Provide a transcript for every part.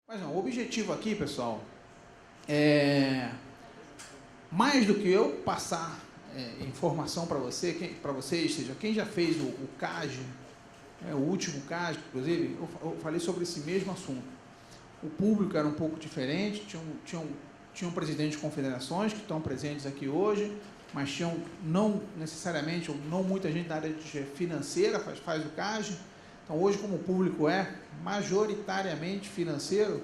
Mas não, o objetivo aqui, pessoal, é mais do que eu passar informação para vocês, seja quem já fez o CAGE, o último CAGE, inclusive, eu falei sobre esse mesmo assunto. O público era um pouco diferente, tinham presidentes de confederações que estão presentes aqui hoje, mas tinham não necessariamente, ou não muita gente da área financeira faz o CAGE. Então, hoje, como o público é majoritariamente financeiro,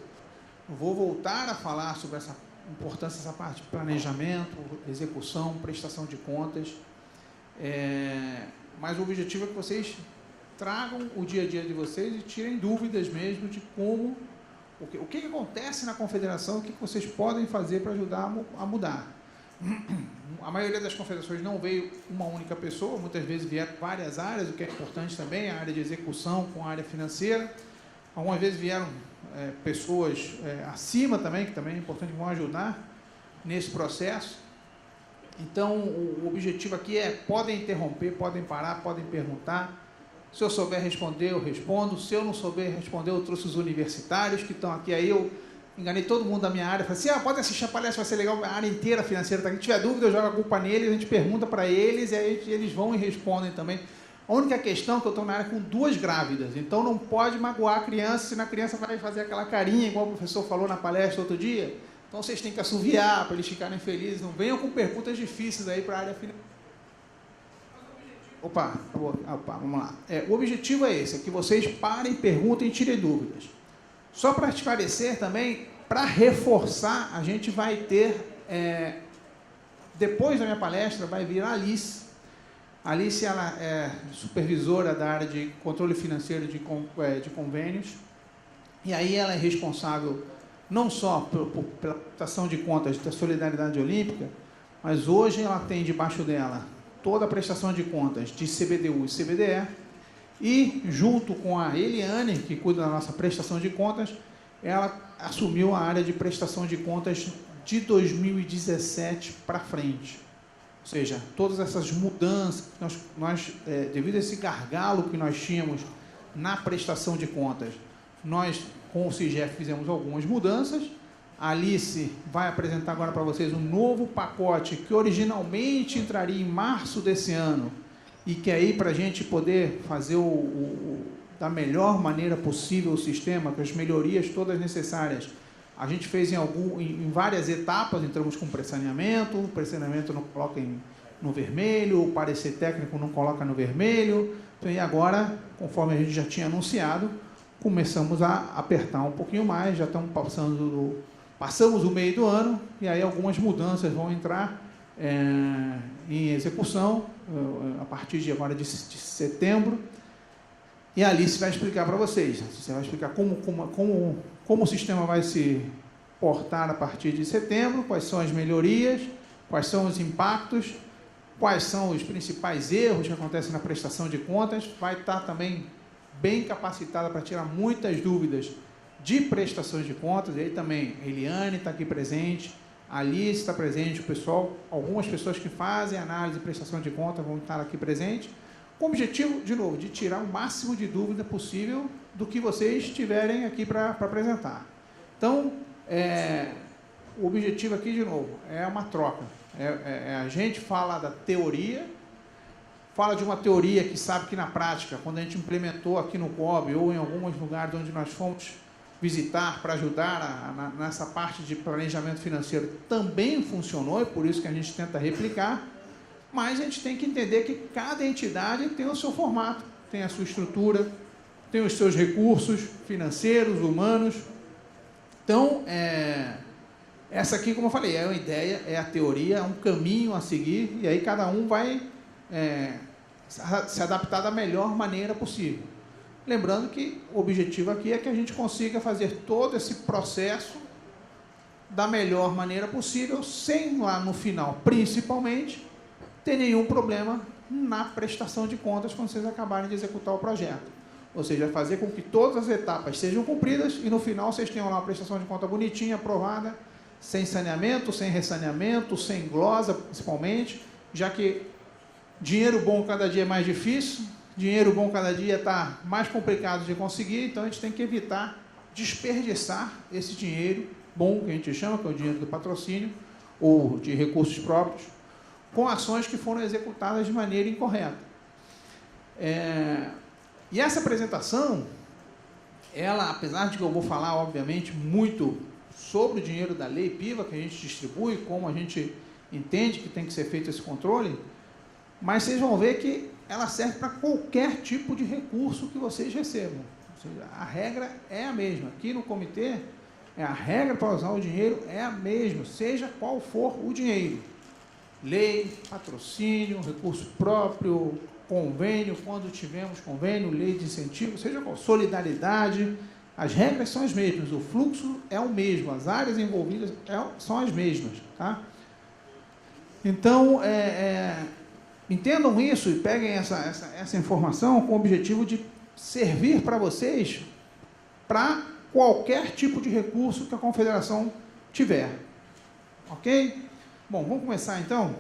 eu vou voltar a falar sobre essa importância dessa parte de planejamento, execução, prestação de contas. Mas o objetivo é que vocês tragam o dia a dia de vocês e tirem dúvidas mesmo de como, o que acontece na confederação, o que vocês podem fazer para ajudar a mudar. A maioria das confederações não veio uma única pessoa, muitas vezes vieram várias áreas, o que é importante também, a área de execução com a área financeira. Algumas vezes vieram pessoas acima também, que também é importante, que vão ajudar nesse processo. Então, o objetivo aqui podem interromper, podem parar, podem perguntar. Se eu souber responder, eu respondo. Se eu não souber responder, eu trouxe os universitários que estão aqui. Aí eu enganei todo mundo da minha área. Falei assim, pode assistir a palestra, vai ser legal, a área inteira financeira está aqui. Se tiver dúvida, eu jogo a culpa neles, a gente pergunta para eles, e aí eles vão e respondem também. A única questão é que eu estou na área com 2 grávidas, então não pode magoar a criança, senão a criança vai fazer aquela carinha, igual o professor falou na palestra outro dia. Então vocês têm que assoviar para eles ficarem felizes, não venham com perguntas difíceis aí para a área financeira. Opa, vamos lá. O objetivo é esse, é que vocês parem, perguntem e tirem dúvidas. Só para esclarecer também, para reforçar, a gente vai ter, depois da minha palestra, vai vir a Alice. A Alice, ela é supervisora da área de controle financeiro de convênios, e aí ela é responsável não só pela prestação de contas da Solidariedade Olímpica, mas hoje ela tem debaixo dela toda a prestação de contas de CBDU e CBDE, e junto com a Eliane, que cuida da nossa prestação de contas, ela assumiu a área de prestação de contas de 2017 para frente. Ou seja, todas essas mudanças, devido a esse gargalo que nós tínhamos na prestação de contas, nós, com o CIGEF, fizemos algumas mudanças. A Alice vai apresentar agora para vocês um novo pacote que originalmente entraria em março desse ano e que aí, para a gente poder fazer da melhor maneira possível o sistema, com as melhorias todas necessárias, a gente fez em várias etapas. Entramos com pré-saneamento, o pré-saneamento não coloca no vermelho, o parecer técnico não coloca no vermelho, e agora, conforme a gente já tinha anunciado, começamos a apertar um pouquinho mais, já estamos passamos o meio do ano, e aí algumas mudanças vão entrar em execução, a partir de agora de setembro, e a Alice vai explicar para vocês. Você vai explicar como o sistema vai se portar a partir de setembro, quais são as melhorias, quais são os impactos, quais são os principais erros que acontecem na prestação de contas. Vai estar também bem capacitada para tirar muitas dúvidas de prestações de contas. E aí também a Eliane está aqui presente, a Alice está presente, o pessoal, algumas pessoas que fazem análise de prestação de contas vão estar aqui presentes, com o objetivo, de novo, de tirar o máximo de dúvida possível do que vocês tiverem aqui para apresentar. Então, o objetivo aqui, de novo, é uma troca. A gente fala da teoria, fala de uma teoria que sabe que na prática, quando a gente implementou aqui no COB ou em alguns lugares onde nós fomos visitar para ajudar nessa parte de planejamento financeiro, também funcionou, e por isso que a gente tenta replicar. Mas a gente tem que entender que cada entidade tem o seu formato, tem a sua estrutura, tem os seus recursos financeiros, humanos. Então, essa aqui, como eu falei, é uma ideia, é a teoria, é um caminho a seguir, e aí cada um vai se adaptar da melhor maneira possível. Lembrando que o objetivo aqui é que a gente consiga fazer todo esse processo da melhor maneira possível, sem lá no final, principalmente, ter nenhum problema na prestação de contas quando vocês acabarem de executar o projeto. Ou seja, fazer com que todas as etapas sejam cumpridas e no final vocês tenham lá uma prestação de conta bonitinha, aprovada, sem saneamento, sem ressaneamento, sem glosa, principalmente, já que dinheiro bom cada dia é mais difícil, dinheiro bom cada dia está mais complicado de conseguir, então a gente tem que evitar desperdiçar esse dinheiro bom, que a gente chama, que é o dinheiro do patrocínio, ou de recursos próprios, com ações que foram executadas de maneira incorreta. E essa apresentação, ela, apesar de que eu vou falar, obviamente, muito sobre o dinheiro da lei PIVA, que a gente distribui, como a gente entende que tem que ser feito esse controle, mas vocês vão ver que ela serve para qualquer tipo de recurso que vocês recebam. Ou seja, a regra é a mesma. Aqui no comitê, a regra para usar o dinheiro é a mesma, seja qual for o dinheiro. Lei, patrocínio, recurso próprio, convênio, quando tivemos convênio, lei de incentivo, seja qual, solidariedade, as regras são as mesmas, o fluxo é o mesmo, as áreas envolvidas são as mesmas, tá? Então, entendam isso e peguem essa informação com o objetivo de servir para vocês para qualquer tipo de recurso que a Confederação tiver. Ok? Bom, vamos começar então.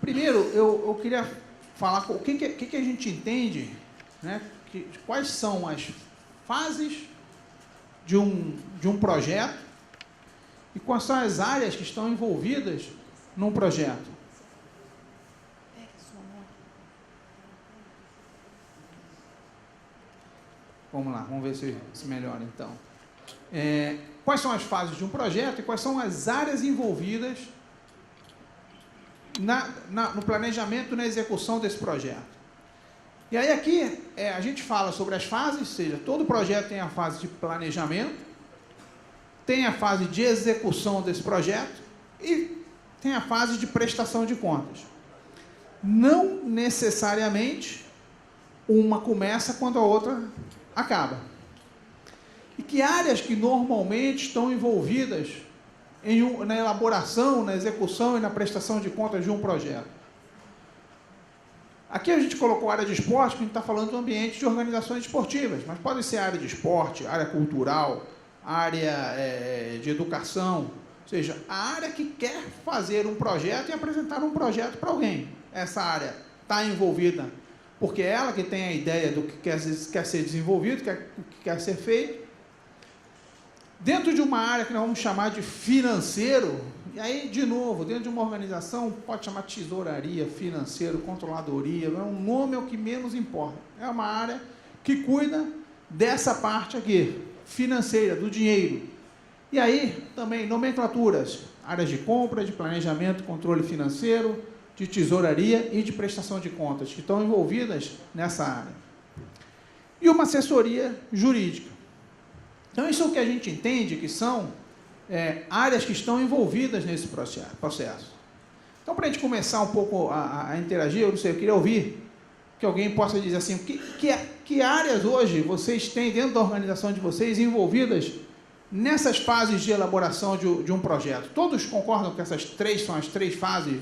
Primeiro, eu queria falar o que a gente entende, né, quais são as fases de um projeto e quais são as áreas que estão envolvidas num projeto. Vamos lá, vamos ver se melhora então. Quais são as fases de um projeto e quais são as áreas envolvidas no planejamento e na execução desse projeto. E aí aqui a gente fala sobre as fases, ou seja, todo projeto tem a fase de planejamento, tem a fase de execução desse projeto e tem a fase de prestação de contas. Não necessariamente uma começa quando a outra acaba. E que áreas que normalmente estão envolvidas na elaboração, na execução e na prestação de contas de um projeto? Aqui a gente colocou a área de esporte, porque a gente está falando do ambiente de organizações esportivas, mas pode ser área de esporte, área cultural, área de educação, ou seja, a área que quer fazer um projeto e apresentar um projeto para alguém. Essa área está envolvida, porque é ela que tem a ideia do que quer ser desenvolvido, o que quer ser feito. Dentro de uma área que nós vamos chamar de financeiro, e aí, de novo, dentro de uma organização, pode chamar tesouraria, financeiro, controladoria, o nome é o que menos importa. É uma área que cuida dessa parte aqui, financeira, do dinheiro. E aí, também, nomenclaturas, áreas de compra, de planejamento, controle financeiro, de tesouraria e de prestação de contas, que estão envolvidas nessa área. E uma assessoria jurídica. Então, isso é o que a gente entende que são áreas que estão envolvidas nesse processo. Então, para a gente começar um pouco a interagir, eu não sei, eu queria ouvir que alguém possa dizer assim, que áreas hoje vocês têm dentro da organização de vocês envolvidas nessas fases de elaboração de um projeto? Todos concordam que essas três são as três fases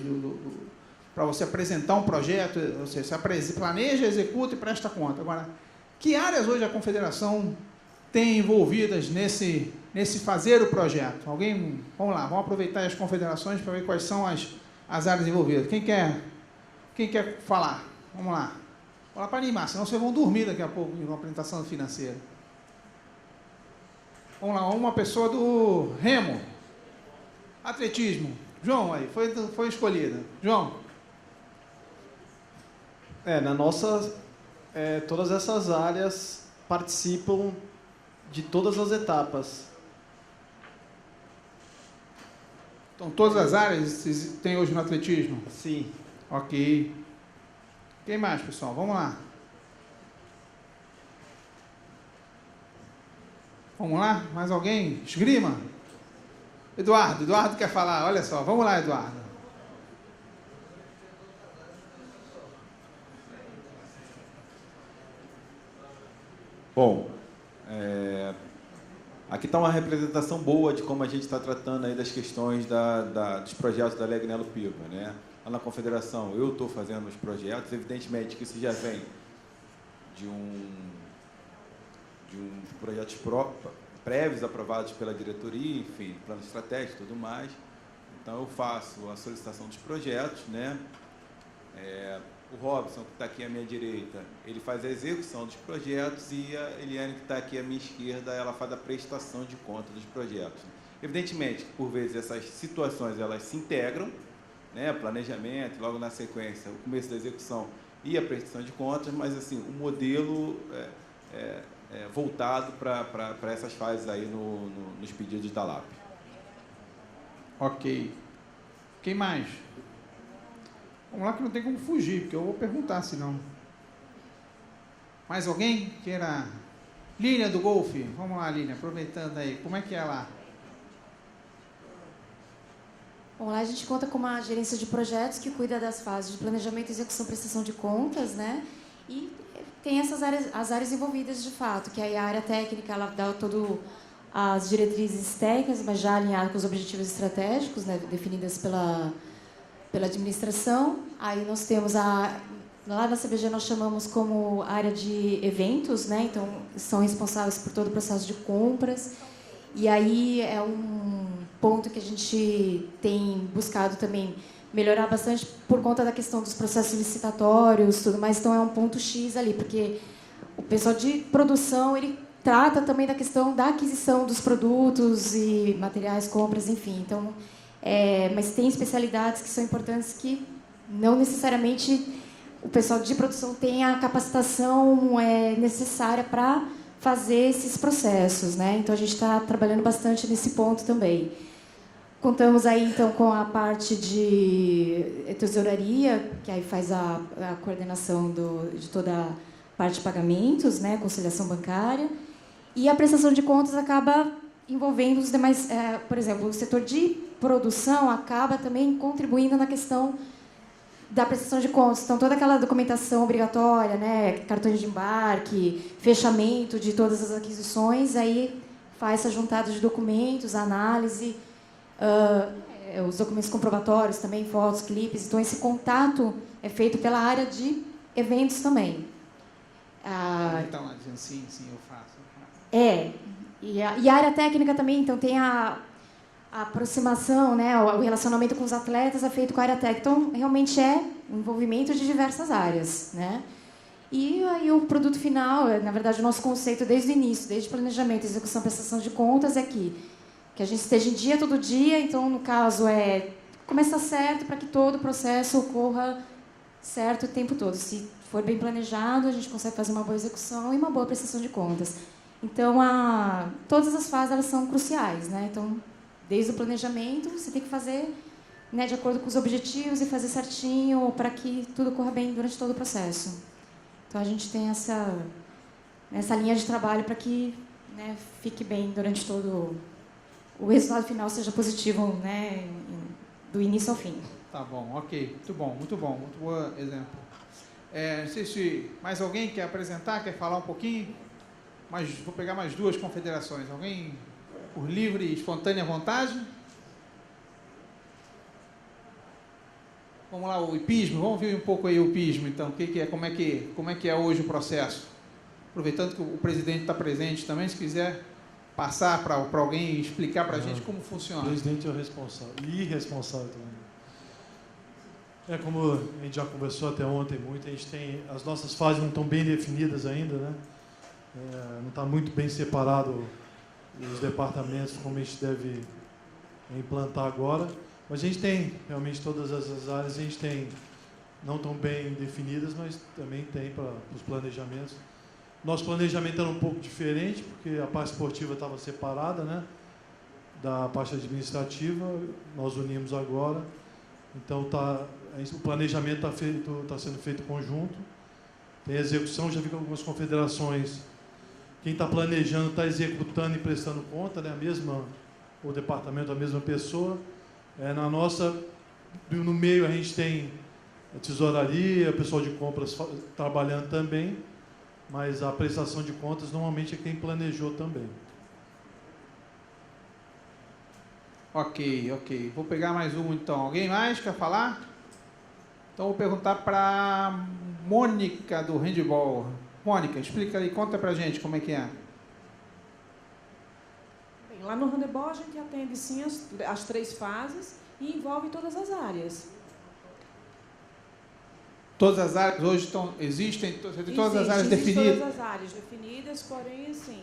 para você apresentar um projeto? Você planeja, executa e presta conta. Agora, que áreas hoje a Confederação tem envolvidas nesse fazer o projeto? Alguém? Vamos lá, vamos aproveitar as confederações para ver quais são as áreas envolvidas. Quem quer falar? Vamos lá. Vamos lá para animar, senão vocês vão dormir daqui a pouco na apresentação financeira. Vamos lá, uma pessoa do remo, atletismo. João, aí, foi escolhida. João. Na nossa, todas essas áreas participam de todas as etapas. Então, todas as áreas vocês têm hoje no atletismo? Sim. Ok. Quem mais, pessoal? Vamos lá. Vamos lá? Mais alguém? Esgrima? Eduardo quer falar. Olha só, vamos lá, Eduardo. Bom, aqui está uma representação boa de como a gente está tratando aí das questões dos projetos da Lei Agnello Piva, né? Lá na Confederação, eu estou fazendo os projetos, evidentemente que isso já vem de uns projetos prévios aprovados pela diretoria, enfim, plano estratégico e tudo mais. Então, eu faço a solicitação dos projetos, né? o Robson, que está aqui à minha direita, ele faz a execução dos projetos, e a Eliane, que está aqui à minha esquerda, ela faz a prestação de conta dos projetos. Evidentemente, por vezes, essas situações elas se integram, né, planejamento, logo na sequência, o começo da execução e a prestação de contas, mas assim, o modelo voltado para essas fases aí nos pedidos da LAP. Ok. Quem mais? Vamos lá que não tem como fugir, porque eu vou perguntar, senão. Mais alguém queira? Línia do Golfe. Vamos lá, Línia, aproveitando aí. Como é que é lá? Bom, lá a gente conta com uma gerência de projetos que cuida das fases de planejamento, execução, prestação de contas, né? E tem as áreas envolvidas de fato, que aí a área técnica, ela dá todo as diretrizes técnicas, mas já alinhado com os objetivos estratégicos, né, definidas pela administração. Aí nós temos lá na CBG nós chamamos como área de eventos, né? Então são responsáveis por todo o processo de compras. E aí é um ponto que a gente tem buscado também melhorar bastante por conta da questão dos processos licitatórios, tudo mais. Então é um ponto X ali, porque o pessoal de produção, ele trata também da questão da aquisição dos produtos e materiais, compras, enfim. Então, mas tem especialidades que são importantes que não necessariamente o pessoal de produção tem a capacitação necessária para fazer esses processos, né? Então, a gente está trabalhando bastante nesse ponto também. Contamos aí, então, com a parte de tesouraria, que aí faz a coordenação de toda a parte de pagamentos, né? Conciliação bancária. E a prestação de contas acaba envolvendo os demais... por exemplo, o setor de produção acaba também contribuindo na questão da prestação de contas. Então, toda aquela documentação obrigatória, né, cartões de embarque, fechamento de todas as aquisições, aí faz essa juntada de documentos, análise, os documentos comprobatórios também, fotos, clipes. Então, esse contato é feito pela área de eventos também. Então, ela dizendo sim, eu faço. E a área técnica também, então, tem a aproximação, né, o relacionamento com os atletas é feito com a área técnica. Então, realmente é um envolvimento de diversas áreas, né? E aí o produto final, na verdade, o nosso conceito desde o início, desde planejamento, execução, prestação de contas, é que a gente esteja em dia todo dia. Então, no caso, começar certo para que todo o processo ocorra certo o tempo todo. Se for bem planejado, a gente consegue fazer uma boa execução e uma boa prestação de contas. Então, todas as fases elas são cruciais, né? Então, desde o planejamento, você tem que fazer, né, de acordo com os objetivos e fazer certinho para que tudo corra bem durante todo o processo. Então, a gente tem essa linha de trabalho para que, né, fique bem durante todo o resultado final seja positivo, né, do início ao fim. Tá bom, ok. Muito bom exemplo. Não sei se mais alguém quer apresentar, quer falar um pouquinho, mas vou pegar mais duas confederações. Alguém por livre e espontânea vontade? Vamos lá, o hipismo. Vamos ver um pouco aí o hipismo, então. O que é, como é que é hoje o processo? Aproveitando que o presidente está presente também, se quiser passar para alguém explicar para a gente como funciona. O presidente é o responsável e irresponsável também. Como a gente já conversou até ontem muito, a gente tem, as nossas fases não estão bem definidas ainda, né? Não está muito bem separado os departamentos como a gente deve implantar agora, mas a gente tem realmente todas essas áreas, a gente tem não tão bem definidas, mas também tem para os planejamentos. Nosso planejamento era um pouco diferente, porque a parte esportiva estava separada, né, da parte administrativa, nós unimos agora, então o planejamento está sendo feito conjunto, tem execução, já vi que algumas confederações, quem está planejando está executando e prestando conta, né, o departamento, a mesma pessoa. Na nossa, no meio a gente tem a tesouraria, o pessoal de compras trabalhando também, mas a prestação de contas normalmente é quem planejou também. Ok. Vou pegar mais um então. Alguém mais quer falar? Então vou perguntar para a Mônica do handball. Mônica, explica aí, conta pra gente como é que é. Bem, lá no handebol a gente atende sim as 3 fases e envolve todas as áreas. Todas as áreas hoje existem todas as áreas Existem definidas? todas as áreas definidas, porém, assim,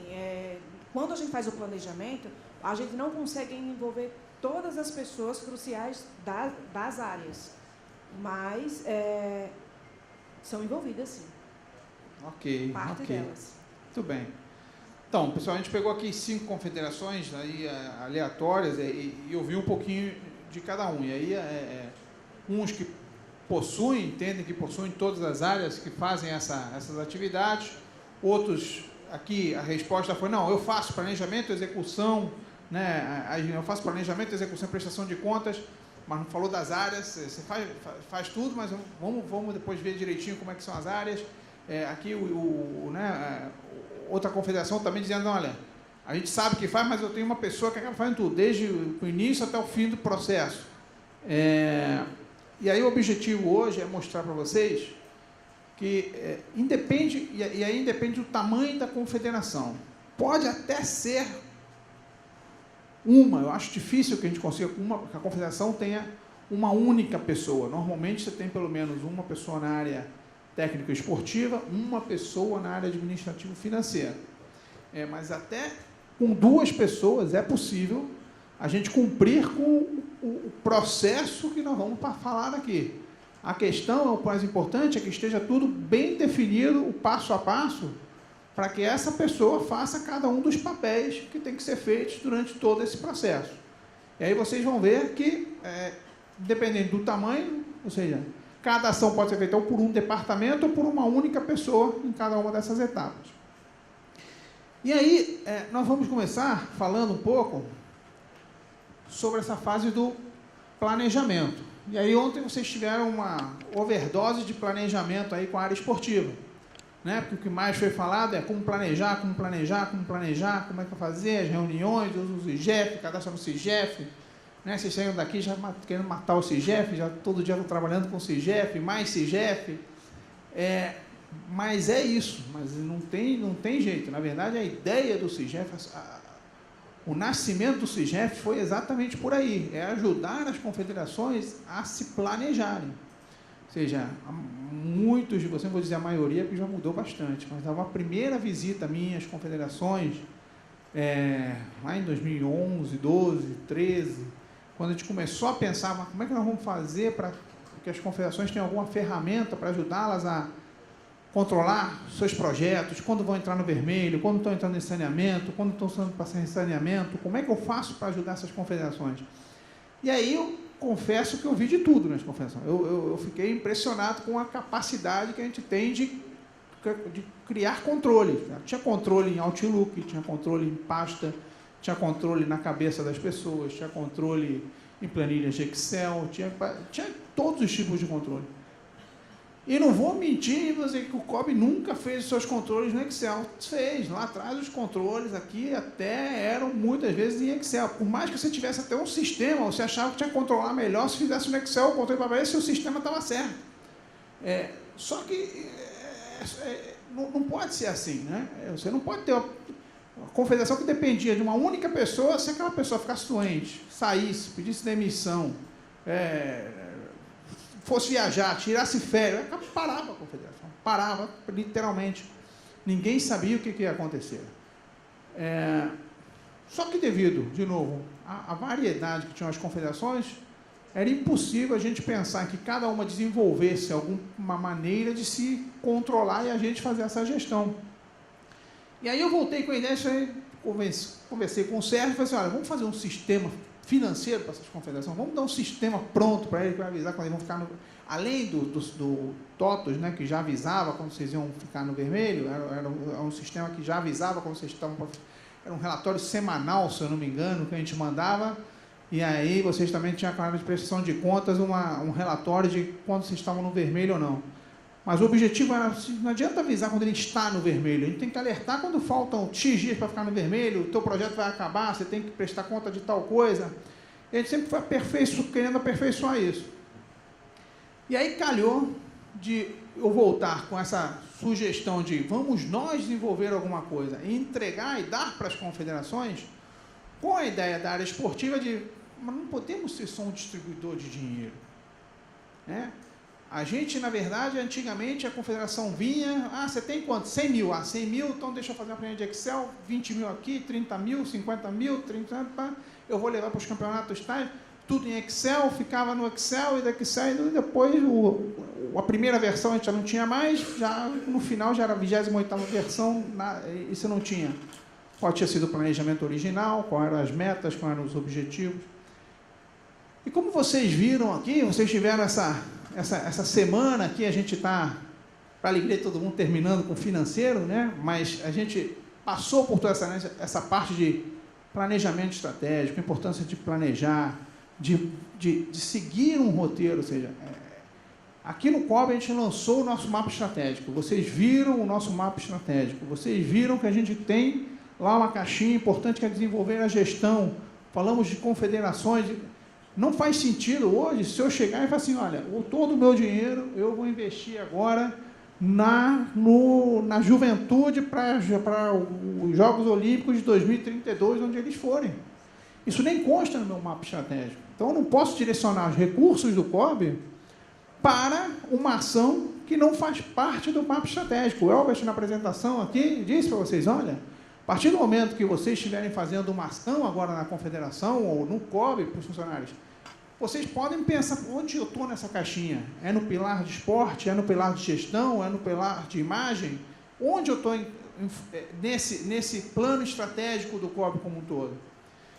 quando a gente faz o planejamento, a gente não consegue envolver todas as pessoas cruciais das áreas, mas são envolvidas, sim. Ok, Parte ok. delas. Muito bem. Então, pessoal, a gente pegou aqui 5 confederações aí, aleatórias e ouviu um pouquinho de cada um. E aí, uns que entendem que possuem todas as áreas que fazem essas atividades. Outros, aqui a resposta foi, não, eu faço planejamento, execução, né? Eu faço planejamento, execução e prestação de contas, mas não falou das áreas. Você faz tudo, mas vamos depois ver direitinho como é que são as áreas. Aqui, outra confederação também dizendo, olha, a gente sabe que faz, mas eu tenho uma pessoa que acaba fazendo tudo, desde o início até o fim do processo. E aí o objetivo hoje é mostrar para vocês que independe do tamanho da confederação. Pode até ser eu acho difícil que a gente consiga que a confederação tenha uma única pessoa. Normalmente você tem pelo menos uma pessoa na área técnica esportiva, uma pessoa na área administrativo-financeira. Mas até com 2 pessoas é possível a gente cumprir com o processo que nós vamos falar aqui. A questão, o mais importante, é que esteja tudo bem definido, o passo a passo, para que essa pessoa faça cada um dos papéis que tem que ser feitos durante todo esse processo. E aí vocês vão ver que, dependendo do tamanho, ou seja, cada ação pode ser feita ou por um departamento ou por uma única pessoa em cada uma dessas etapas. E aí, nós vamos começar falando um pouco sobre essa fase do planejamento. E aí, ontem vocês tiveram uma overdose de planejamento aí com a área esportiva, né? Porque o que mais foi falado é como planejar, como é que vai fazer, as reuniões, o CIGEF, cadastro no CIGEF, né? Vocês saíram daqui já querendo matar o CIGEF, já todo dia estão trabalhando com o CIGEF, mais CIGEF. Mas é isso, mas não tem jeito. Na verdade, a ideia do CIGEF, o nascimento do CIGEF foi exatamente por aí, é ajudar as confederações a se planejarem. Ou seja, muitos de vocês, não vou dizer a maioria, porque já mudou bastante, mas uma primeira visita minha às confederações, lá em 2011, 12, 13, quando a gente começou a pensar, mas como é que nós vamos fazer para que as confederações tenham alguma ferramenta para ajudá-las a controlar seus projetos, quando vão entrar no vermelho, quando estão entrando em saneamento, quando estão sendo passando em saneamento, como é que eu faço para ajudar essas confederações? E aí eu confesso que eu vi de tudo nas confederações. Eu fiquei impressionado com a capacidade que a gente tem de criar controles. Tinha controle em Outlook, tinha controle em pasta, tinha controle na cabeça das pessoas, tinha controle em planilhas de Excel, tinha todos os tipos de controle. E não vou mentir e dizer que o COB nunca fez os seus controles no Excel. Fez. Lá atrás os controles aqui até eram muitas vezes em Excel. Por mais que você tivesse até um sistema, você achava que tinha que controlar melhor se fizesse no Excel o controle para ver se o sistema estava certo. Só que não pode ser assim, né? Você não pode ter uma confederação que dependia de uma única pessoa. Se aquela pessoa ficasse doente, saísse, pedisse demissão, fosse viajar, tirasse férias, parava a confederação, parava literalmente. Ninguém sabia o que ia acontecer. Só que devido, de novo, à variedade que tinham as confederações, era impossível a gente pensar que cada uma desenvolvesse alguma maneira de se controlar e a gente fazer essa gestão. E aí eu voltei com a ideia, conversei com o Sérgio e falei assim, olha, vamos fazer um sistema financeiro para essas confederações, vamos dar um sistema pronto para ele, que vai avisar quando eles vão ficar além do TOTOS, né, que já avisava quando vocês iam ficar no vermelho, era um sistema que já avisava quando vocês estavam, era um relatório semanal, se eu não me engano, que a gente mandava, e aí vocês também tinham a área de prestação de contas, um relatório de quando vocês estavam no vermelho ou não. Mas o objetivo era, não adianta avisar quando ele está no vermelho, a gente tem que alertar quando faltam X dias para ficar no vermelho, o teu projeto vai acabar, você tem que prestar conta de tal coisa. E a gente sempre foi querendo aperfeiçoar isso. E aí calhou de eu voltar com essa sugestão de vamos nós desenvolver alguma coisa e entregar e dar para as confederações com a ideia da área esportiva de, mas não podemos ser só um distribuidor de dinheiro, né? A gente, na verdade, antigamente a confederação vinha, você tem quanto? 100 mil. 100 mil, então deixa eu fazer uma planilha de Excel, 20 mil aqui, 30 mil, 50 mil, 30, eu vou levar para os campeonatos tais, tudo em Excel, ficava no Excel e do Excel, e depois a primeira versão a gente já não tinha mais, já no final já era a 28ª versão, isso não tinha. Qual tinha sido o planejamento original, quais eram as metas, quais eram os objetivos. E como vocês viram aqui, vocês tiveram essa semana aqui, a gente está, para a alegria de todo mundo, terminando com o financeiro, né? Mas a gente passou por toda essa parte de planejamento estratégico, a importância de planejar, de seguir um roteiro, ou seja, aqui no COB a gente lançou o nosso mapa estratégico, vocês viram o nosso mapa estratégico, vocês viram que a gente tem lá uma caixinha importante que é desenvolver a gestão, falamos de confederações. Não faz sentido hoje se eu chegar e falar assim, olha, todo o meu dinheiro eu vou investir agora na juventude para os Jogos Olímpicos de 2032, onde eles forem. Isso nem consta no meu mapa estratégico. Então, eu não posso direcionar os recursos do COB para uma ação que não faz parte do mapa estratégico. O Elbert, na apresentação aqui, disse para vocês, olha, a partir do momento que vocês estiverem fazendo uma ação agora na confederação ou no COB para os funcionários, vocês podem pensar, onde eu estou nessa caixinha? É no pilar de esporte? É no pilar de gestão? É no pilar de imagem? Onde eu estou nesse plano estratégico do COB como um todo?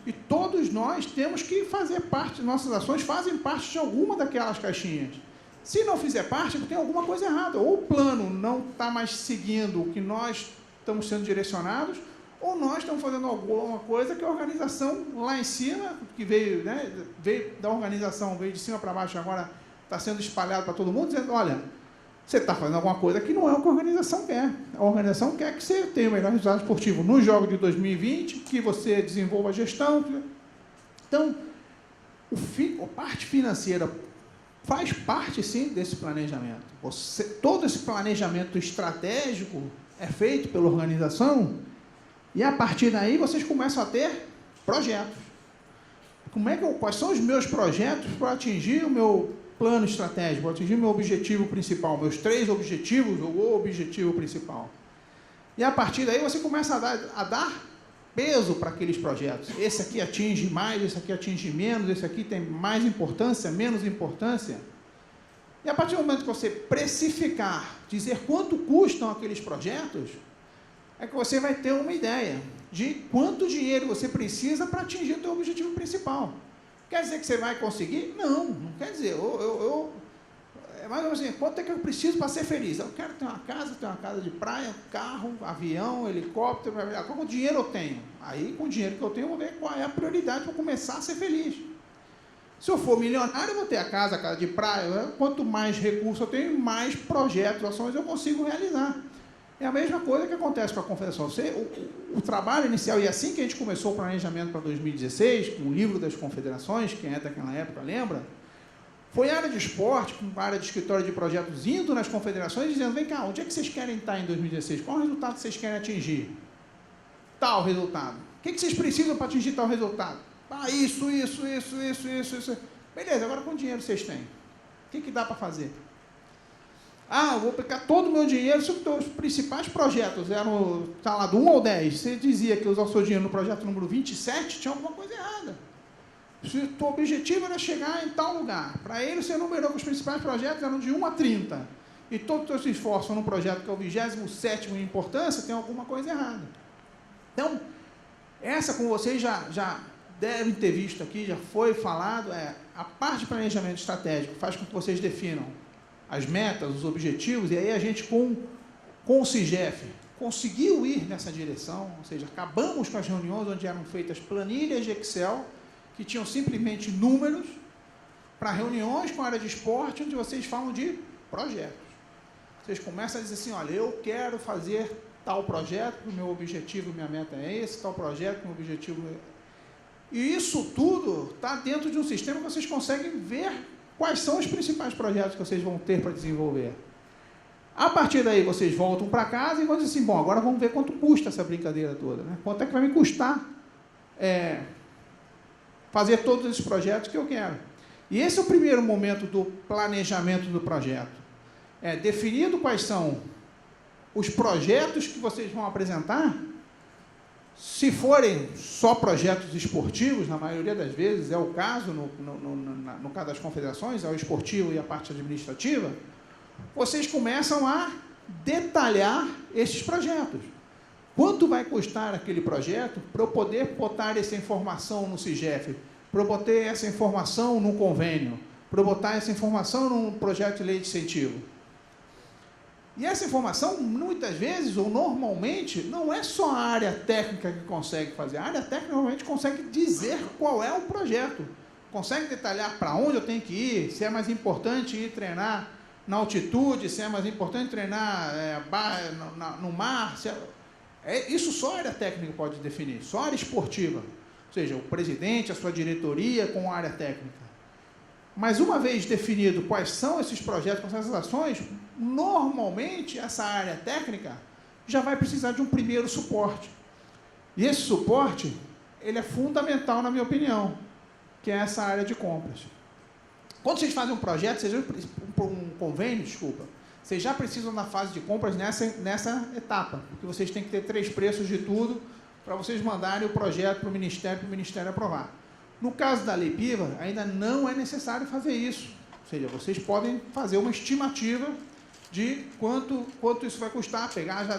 E todos nós temos que fazer parte, nossas ações fazem parte de alguma daquelas caixinhas. Se não fizer parte, tem alguma coisa errada. Ou o plano não está mais seguindo o que nós estamos sendo direcionados, ou nós estamos fazendo alguma coisa que a organização lá em cima, que veio da organização, veio de cima para baixo, agora está sendo espalhado para todo mundo, dizendo, olha, você está fazendo alguma coisa que não é o que a organização quer. A organização quer que você tenha o melhor resultado esportivo no jogo de 2020, que você desenvolva a gestão. Então, a parte financeira faz parte, sim, desse planejamento. Todo esse planejamento estratégico é feito pela organização. E a partir daí vocês começam a ter projetos. Quais são os meus projetos para atingir o meu plano estratégico, para atingir o meu objetivo principal, meus 3 objetivos ou o objetivo principal? E a partir daí você começa a dar peso para aqueles projetos. Esse aqui atinge mais, esse aqui atinge menos, esse aqui tem mais importância, menos importância. E a partir do momento que você precificar, dizer quanto custam aqueles projetos, é que você vai ter uma ideia de quanto dinheiro você precisa para atingir o seu objetivo principal. Quer dizer que você vai conseguir? Não quer dizer. É mais ou menos assim, quanto é que eu preciso para ser feliz? Eu quero ter uma casa de praia, carro, avião, helicóptero, quanto dinheiro eu tenho? Aí, com o dinheiro que eu tenho, eu vou ver qual é a prioridade para começar a ser feliz. Se eu for milionário, eu vou ter a casa de praia. Quanto mais recursos eu tenho, mais projetos, ações eu consigo realizar. É a mesma coisa que acontece com a confederação. O trabalho inicial, e assim que a gente começou o planejamento para 2016, com o livro das confederações, quem é daquela época lembra, foi a área de esporte, com a área de escritório de projetos, indo nas confederações, dizendo, vem cá, onde é que vocês querem estar em 2016? Qual é o resultado que vocês querem atingir? Tal resultado. O que vocês precisam para atingir tal resultado? Isso. Beleza, agora quanto dinheiro vocês têm? O que dá para fazer? Eu vou pegar todo o meu dinheiro, se os principais projetos eram, lá, do 1 ao 10, você dizia que usar o seu dinheiro no projeto número 27, tinha alguma coisa errada. Se o teu objetivo era chegar em tal lugar, para ele você numerou que os principais projetos eram de 1 a 30, e todo o teu esforço num projeto que é o 27º em importância, tem alguma coisa errada. Então, essa, como vocês já devem ter visto aqui, já foi falado, a parte de planejamento estratégico faz com que vocês definam as metas, os objetivos, e aí a gente com o CIGEF conseguiu ir nessa direção, ou seja, acabamos com as reuniões onde eram feitas planilhas de Excel, que tinham simplesmente números, para reuniões com a área de esporte, onde vocês falam de projetos. Vocês começam a dizer assim, olha, eu quero fazer tal projeto, o meu objetivo, minha meta é esse, tal projeto, meu objetivo é... E isso tudo está dentro de um sistema que vocês conseguem ver quais são os principais projetos que vocês vão ter para desenvolver. A partir daí, vocês voltam para casa e vão dizer assim, bom, agora vamos ver quanto custa essa brincadeira toda, né? Quanto é que vai me custar fazer todos esses projetos que eu quero. E esse é o primeiro momento do planejamento do projeto. É definido quais são os projetos que vocês vão apresentar. Se forem só projetos esportivos, na maioria das vezes é o caso, no caso das confederações, é o esportivo e a parte administrativa, vocês começam a detalhar esses projetos. Quanto vai custar aquele projeto para eu poder botar essa informação no CIGEF, para eu botar essa informação no convênio, para eu botar essa informação num projeto de lei de incentivo? E essa informação, muitas vezes, ou normalmente, não é só a área técnica que consegue fazer. A área técnica, normalmente, consegue dizer qual é o projeto. Consegue detalhar para onde eu tenho que ir, se é mais importante ir treinar na altitude, se é mais importante treinar no mar. Isso só a área técnica pode definir, só a área esportiva. Ou seja, o presidente, a sua diretoria com a área técnica. Mas uma vez definido quais são esses projetos, quais são essas ações, normalmente essa área técnica já vai precisar de um primeiro suporte. E esse suporte, ele é fundamental, na minha opinião, que é essa área de compras. Quando vocês fazem um projeto, um convênio, vocês já precisam da fase de compras nessa etapa, porque vocês têm que ter 3 preços de tudo para vocês mandarem o projeto para o Ministério aprovar. No caso da Lei PIVA, ainda não é necessário fazer isso. Ou seja, vocês podem fazer uma estimativa de quanto isso vai custar, pegar já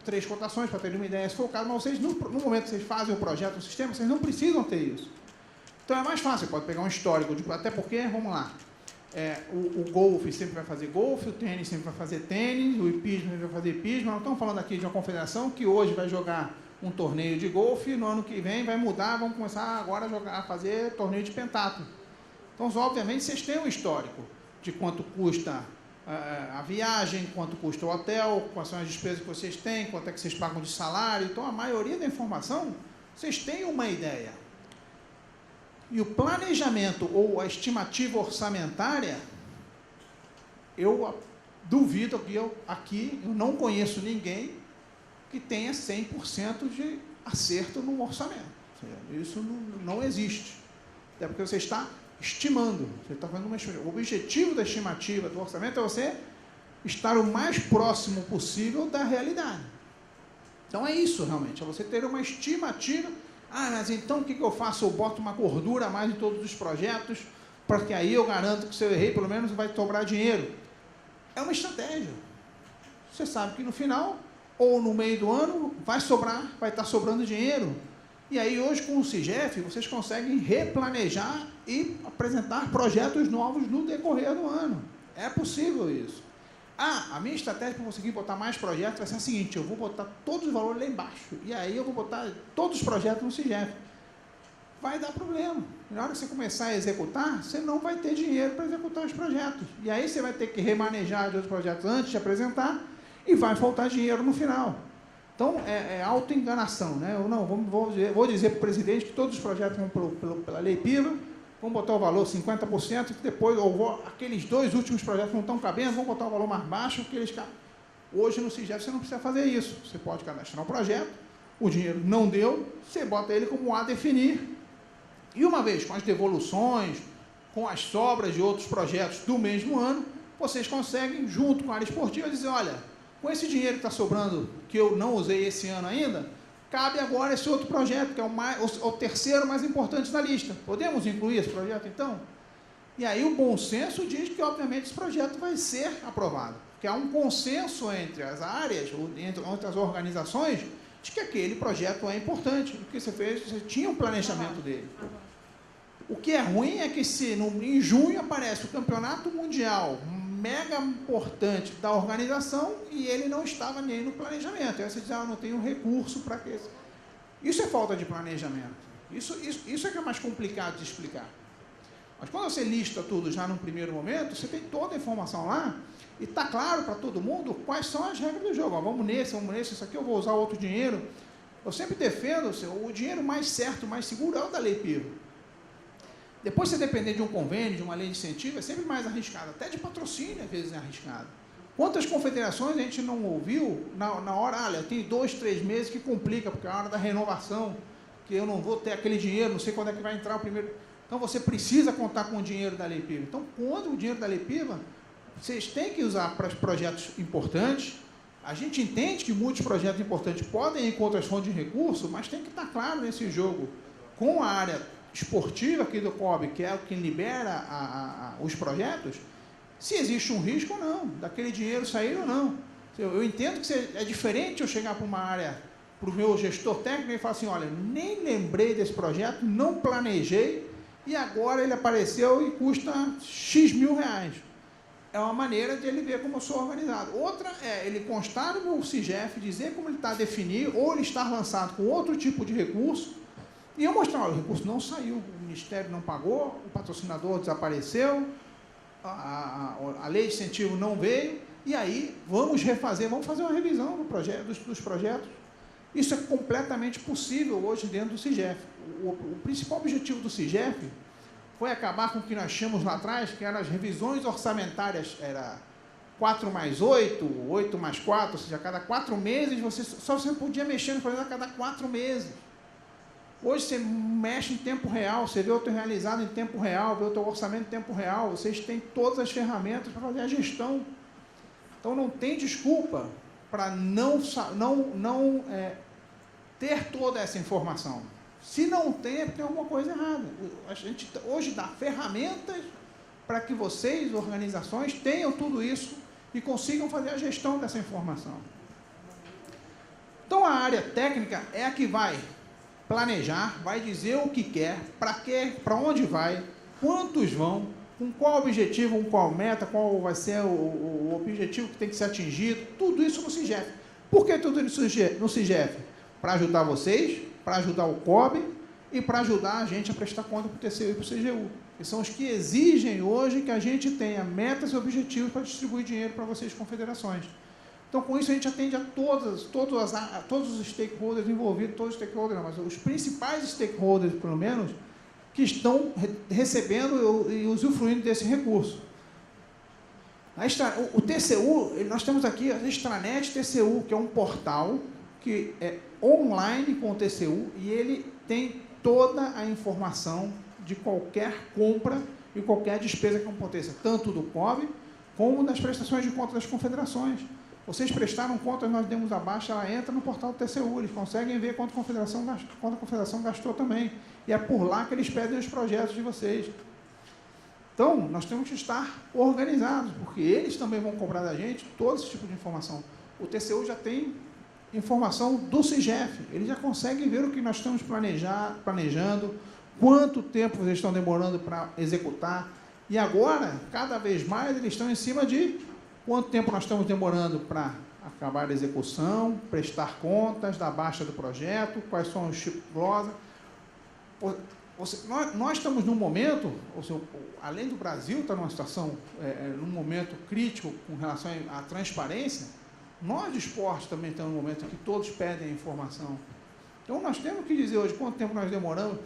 3 cotações para ter uma ideia, se for o caso, mas vocês, no momento que vocês fazem o projeto, o sistema, vocês não precisam ter isso. Então é mais fácil, você pode pegar um histórico, até porque, vamos lá, o golfe sempre vai fazer golfe, o tênis sempre vai fazer tênis, o hipismo sempre vai fazer hipismo. Nós não estamos falando aqui de uma confederação que hoje vai jogar um torneio de golfe, no ano que vem vai mudar, vamos começar agora a fazer torneio de pentatlo. Então, obviamente, vocês têm um histórico de quanto custa a viagem, quanto custa o hotel, quais são as despesas que vocês têm, quanto é que vocês pagam de salário. Então, a maioria da informação, vocês têm uma ideia. E o planejamento ou a estimativa orçamentária, eu duvido que eu não conheço ninguém que tenha 100% de acerto no orçamento. Isso não existe. Até porque você está estimando. Você está fazendo uma estimativa. O objetivo da estimativa do orçamento é você estar o mais próximo possível da realidade. Então é isso realmente, é você ter uma estimativa. Mas então o que eu faço? Eu boto uma gordura a mais em todos os projetos, porque aí eu garanto que se eu errei, pelo menos vai sobrar dinheiro. É uma estratégia. Você sabe que no final, ou no meio do ano, vai estar sobrando dinheiro. E aí hoje com o CIGEF, vocês conseguem replanejar e apresentar projetos novos no decorrer do ano. É possível isso. A minha estratégia para conseguir botar mais projetos vai ser a seguinte: eu vou botar todos os valores lá embaixo, e aí eu vou botar todos os projetos no CIGEF. Vai dar problema. Na hora que você começar a executar, você não vai ter dinheiro para executar os projetos. E aí você vai ter que remanejar os outros projetos antes de apresentar, e vai faltar dinheiro no final. Então, é autoenganação, né? Eu não, vou dizer para o presidente que todos os projetos vão pela Lei PIVA, vamos botar o valor 50%, e depois, aqueles 2 últimos projetos não estão cabendo, vamos botar o valor mais baixo, porque eles... Hoje, no CIGEF, você não precisa fazer isso. Você pode cadastrar um projeto, o dinheiro não deu, você bota ele como a definir, e uma vez com as devoluções, com as sobras de outros projetos do mesmo ano, vocês conseguem, junto com a área esportiva, dizer, olha, com esse dinheiro que está sobrando, que eu não usei esse ano ainda, cabe agora esse outro projeto, que é o terceiro mais importante da lista. Podemos incluir esse projeto, então? E aí o bom senso diz que, obviamente, esse projeto vai ser aprovado. Porque há um consenso entre as áreas, entre as organizações, de que aquele projeto é importante. O que você tinha um planejamento dele. O que é ruim é que em junho aparece o campeonato mundial mega importante da organização e ele não estava nem no planejamento. Aí você diz, eu não tenho recurso para que... Isso é falta de planejamento. Isso é que é mais complicado de explicar. Mas quando você lista tudo já num primeiro momento, você tem toda a informação lá e está claro para todo mundo quais são as regras do jogo. Vamos nesse, isso aqui eu vou usar outro dinheiro. Eu sempre defendo, o dinheiro mais certo, mais seguro é o da Lei PIVA. Depois, você depender de um convênio, de uma lei de incentivo, é sempre mais arriscado. Até de patrocínio, às vezes, é arriscado. Quantas confederações a gente não ouviu na hora, eu tenho 2, 3 meses que complica, porque é a hora da renovação, que eu não vou ter aquele dinheiro, não sei quando é que vai entrar o primeiro... Então, você precisa contar com o dinheiro da Lei PIVA. Então, quando o dinheiro da Lei PIVA, vocês têm que usar para projetos importantes. A gente entende que muitos projetos importantes podem ir com outras fontes de recurso, mas tem que estar claro nesse jogo, com a área esportiva aqui do COB, que é o que libera os projetos, se existe um risco ou não, daquele dinheiro sair ou não. Eu entendo que é diferente eu chegar para uma área, para o meu gestor técnico e falar assim, olha, nem lembrei desse projeto, não planejei, e agora ele apareceu e custa X mil reais. É uma maneira de ele ver como eu sou organizado. Outra é ele constar no meu CIGEF, dizer como ele está definido, ou ele estar lançado com outro tipo de recurso, e eu mostrar, olha, o recurso não saiu, o Ministério não pagou, o patrocinador desapareceu, a lei de incentivo não veio, e aí vamos fazer uma revisão dos projetos. Isso é completamente possível hoje dentro do CIGEF. O principal objetivo do CIGEF foi acabar com o que nós tínhamos lá atrás, que eram as revisões orçamentárias, era 4+8, 8+4, ou seja, a cada 4 meses, você podia mexer no projeto a cada 4 meses. Hoje você mexe em tempo real, você vê o teu realizado em tempo real, vê o teu orçamento em tempo real, vocês têm todas as ferramentas para fazer a gestão. Então não tem desculpa para não ter toda essa informação. Se não tem, é porque tem alguma coisa errada. A gente hoje dá ferramentas para que vocês, organizações, tenham tudo isso e consigam fazer a gestão dessa informação. Então a área técnica é a que vai planejar, vai dizer o que quer, para onde vai, quantos vão, com qual objetivo, com qual meta, qual vai ser o objetivo que tem que ser atingido, tudo isso no CIGEF. Por que tudo isso no CIGEF? Para ajudar vocês, para ajudar o COB e para ajudar a gente a prestar conta para o TCU e para o CGU, que são os que exigem hoje que a gente tenha metas e objetivos para distribuir dinheiro para vocês confederações. Então, com isso, a gente atende a todos os stakeholders envolvidos, todos os stakeholders não, mas os principais stakeholders, pelo menos, que estão recebendo e usufruindo desse recurso. O TCU, nós temos aqui a Extranet TCU, que é um portal que é online com o TCU e ele tem toda a informação de qualquer compra e qualquer despesa que aconteça, tanto do COB como das prestações de conta das confederações. Vocês prestaram contas, nós demos a baixa, ela entra no portal do TCU, eles conseguem ver quanto a confederação gastou também. E é por lá que eles pedem os projetos de vocês. Então, nós temos que estar organizados, porque eles também vão cobrar da gente todo esse tipo de informação. O TCU já tem informação do CIGEF, eles já conseguem ver o que nós estamos planejando, quanto tempo vocês estão demorando para executar. E agora, cada vez mais, eles estão em cima de quanto tempo nós estamos demorando para acabar a execução, prestar contas da baixa do projeto, quais são os tipos de glosa. Nós estamos num momento, além do Brasil estar numa situação, num momento crítico com relação à transparência, nós de esporte também estamos num momento em que todos pedem a informação. Então, nós temos que dizer hoje quanto tempo nós demoramos.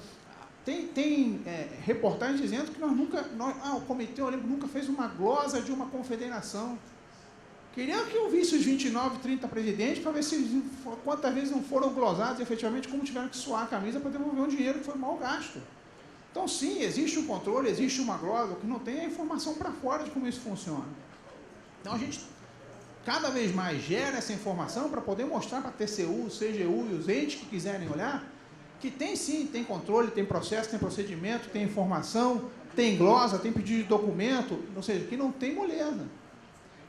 Tem reportagens dizendo que o Comitê Olímpico nunca fez uma glosa de uma confederação. Queria que eu visse os 29, 30 presidentes para ver quantas vezes não foram glosados efetivamente, como tiveram que suar a camisa para devolver um dinheiro que foi mal gasto. Então, sim, existe um controle, existe uma glosa, o que não tem é a informação para fora de como isso funciona. Então, a gente cada vez mais gera essa informação para poder mostrar para a TCU, CGU e os entes que quiserem olhar, que tem sim, tem controle, tem processo, tem procedimento, tem informação, tem glosa, tem pedido de documento, ou seja, que não tem moleza.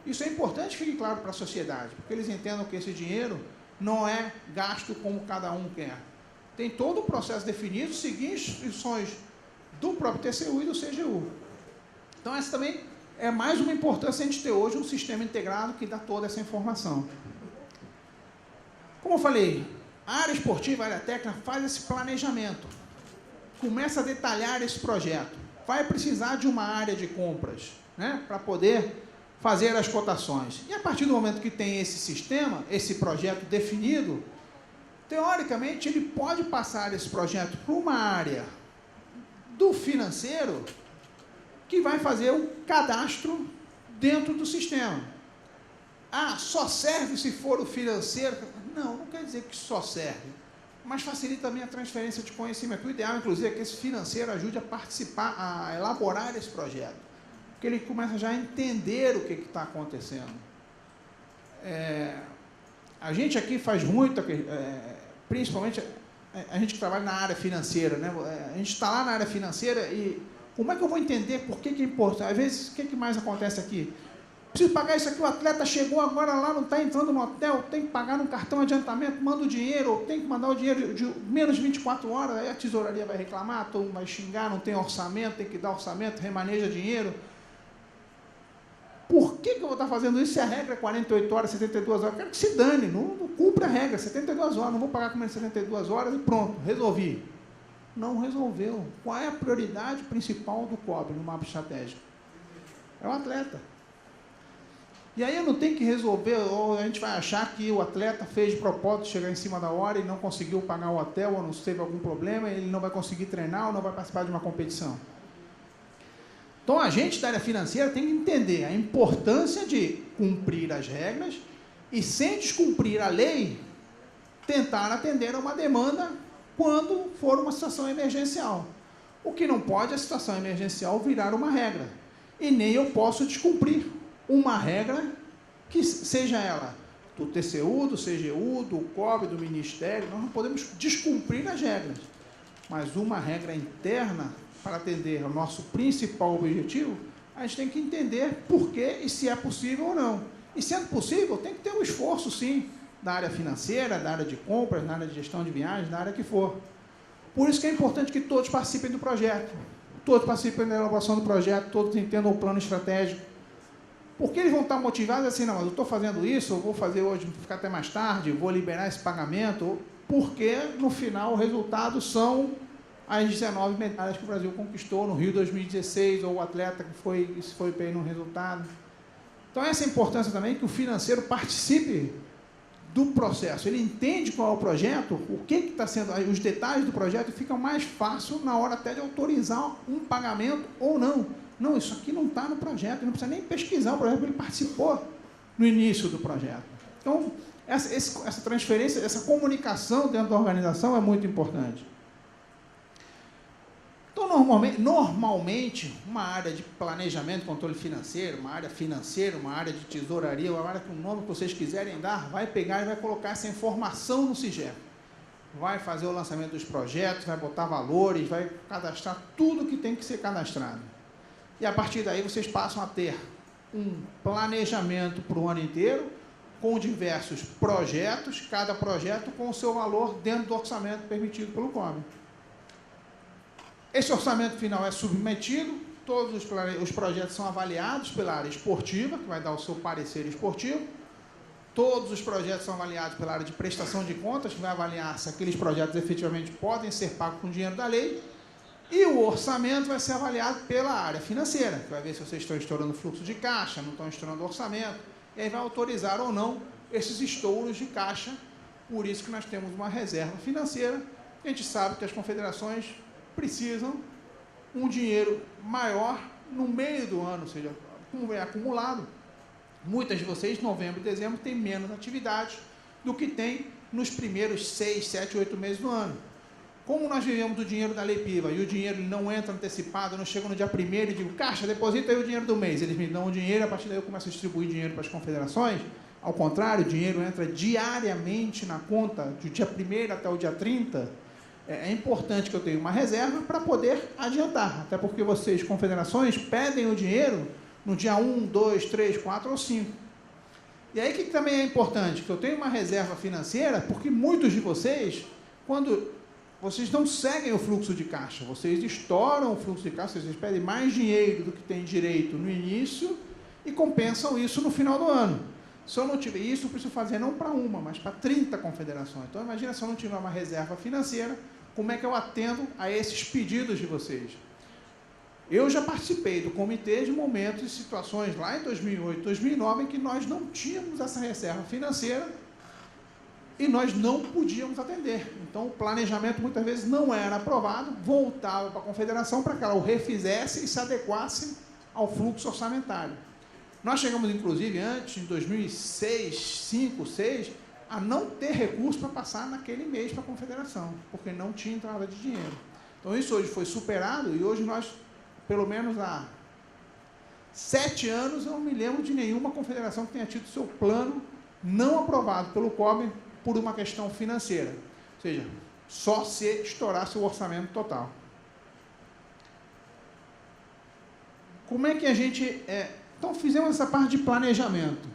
Isso é importante que fique claro para a sociedade, porque eles entendam que esse dinheiro não é gasto como cada um quer. Tem todo o processo definido, seguir instruções do próprio TCU e do CGU. Então, essa também é mais uma importância a gente ter hoje um sistema integrado que dá toda essa informação. Como eu falei, a área esportiva, a área técnica faz esse planejamento, começa a detalhar esse projeto, vai precisar de uma área de compras, né, para poder fazer as cotações. E a partir do momento que tem esse sistema, esse projeto definido, teoricamente ele pode passar esse projeto para uma área do financeiro que vai fazer o cadastro dentro do sistema. Ah, só serve se for o financeiro? Não quer dizer que só serve. mas facilita também a transferência de conhecimento. O ideal, inclusive, é que esse financeiro ajude a participar, a elaborar esse projeto, porque ele começa já a entender o que está acontecendo. A gente aqui faz muito, principalmente a gente que trabalha na área financeira, né? A gente está lá na área financeira e como é que eu vou entender por que é importante? Às vezes, o que mais acontece aqui? Preciso pagar isso aqui, o atleta chegou agora lá, não está entrando no hotel, tem que pagar no cartão adiantamento, manda o dinheiro, ou tem que mandar o dinheiro de menos de 24 horas, aí a tesouraria vai reclamar, todo mundo vai xingar, não tem orçamento, tem que dar orçamento, remaneja dinheiro. Por que eu vou estar fazendo isso se a regra é 48 horas, 72 horas? Eu quero que se dane, não cumpra a regra, 72 horas, não vou pagar com menos de 72 horas e pronto, resolvi. Não resolveu. Qual é a prioridade principal do COB no mapa estratégico? É o atleta. E aí eu não tenho que resolver, ou a gente vai achar que o atleta fez de propósito chegar em cima da hora e não conseguiu pagar o hotel, ou não teve algum problema, ele não vai conseguir treinar ou não vai participar de uma competição. Então a gente da área financeira tem que entender a importância de cumprir as regras e, sem descumprir a lei, tentar atender a uma demanda quando for uma situação emergencial. O que não pode é a situação emergencial virar uma regra. E nem eu posso descumprir uma regra que seja ela do TCU, do CGU, do COB, do Ministério. Nós não podemos descumprir as regras. Mas uma regra interna para atender ao nosso principal objetivo, a gente tem que entender por quê e se é possível ou não. E sendo possível, tem que ter um esforço, sim, da área financeira, da área de compras, da área de gestão de viagens, da área que for. Por isso que é importante que todos participem do projeto, todos participem da elaboração do projeto, todos entendam o plano estratégico. Porque eles vão estar motivados assim, não, mas eu estou fazendo isso, eu vou fazer hoje, vou ficar até mais tarde, vou liberar esse pagamento, porque no final o resultado são as 19 medalhas que o Brasil conquistou no Rio 2016, ou o atleta que foi bem no resultado. Então essa é a importância também que o financeiro participe do processo, ele entende qual é o projeto, o que está sendo, os detalhes do projeto, e fica mais fácil na hora até de autorizar um pagamento ou não. Não, isso aqui não está no projeto, ele não precisa nem pesquisar o projeto, ele participou no início do projeto. Então, essa transferência, essa comunicação dentro da organização é muito importante. Então, normalmente, uma área de planejamento, controle financeiro, uma área financeira, uma área de tesouraria, uma área com o nome que vocês quiserem dar, vai pegar e vai colocar essa informação no SIGEP. Vai fazer o lançamento dos projetos, vai botar valores, vai cadastrar tudo que tem que ser cadastrado. E a partir daí vocês passam a ter um planejamento para o ano inteiro, com diversos projetos, cada projeto com o seu valor dentro do orçamento permitido pelo COB. Esse orçamento final é submetido, todos os projetos são avaliados pela área esportiva, que vai dar o seu parecer esportivo, todos os projetos são avaliados pela área de prestação de contas, que vai avaliar se aqueles projetos efetivamente podem ser pagos com dinheiro da lei, e o orçamento vai ser avaliado pela área financeira, que vai ver se vocês estão estourando fluxo de caixa, não estão estourando orçamento, e aí vai autorizar ou não esses estouros de caixa. Por isso que nós temos uma reserva financeira. A gente sabe que as confederações precisam um dinheiro maior no meio do ano, ou seja, como é acumulado. Muitas de vocês, novembro e dezembro, têm menos atividades do que tem nos primeiros 6, 7, 8 meses do ano. Como nós vivemos do dinheiro da Lei Piva e o dinheiro não entra antecipado, não chega no dia 1º e digo, caixa, deposita aí o dinheiro do mês. Eles me dão o dinheiro, a partir daí eu começo a distribuir dinheiro para as confederações. Ao contrário, o dinheiro entra diariamente na conta, do dia 1º até o dia 30. É importante que eu tenha uma reserva para poder adiantar, até porque vocês, confederações, pedem o dinheiro no dia 1, 2, 3, 4 ou 5. E aí o que também é importante? Que eu tenha uma reserva financeira, porque muitos de vocês, quando vocês não seguem o fluxo de caixa, vocês estouram o fluxo de caixa, vocês pedem mais dinheiro do que tem direito no início e compensam isso no final do ano. Se eu não tiver isso, eu preciso fazer não para uma, mas para 30 confederações. Então, imagina se eu não tiver uma reserva financeira, como é que eu atendo a esses pedidos de vocês? Eu já participei do comitê de momentos e situações lá em 2008, 2009, em que nós não tínhamos essa reserva financeira e nós não podíamos atender. Então, o planejamento muitas vezes não era aprovado, voltava para a confederação para que ela o refizesse e se adequasse ao fluxo orçamentário. Nós chegamos, inclusive, antes, em 2006, 2005, 2006, a não ter recurso para passar naquele mês para a confederação, porque não tinha entrada de dinheiro. Então isso hoje foi superado e hoje nós, pelo menos há 7 anos, eu não me lembro de nenhuma confederação que tenha tido seu plano não aprovado pelo COB por uma questão financeira. Ou seja, só se estourasse o orçamento total. Como é que a gente... Então, fizemos essa parte de planejamento.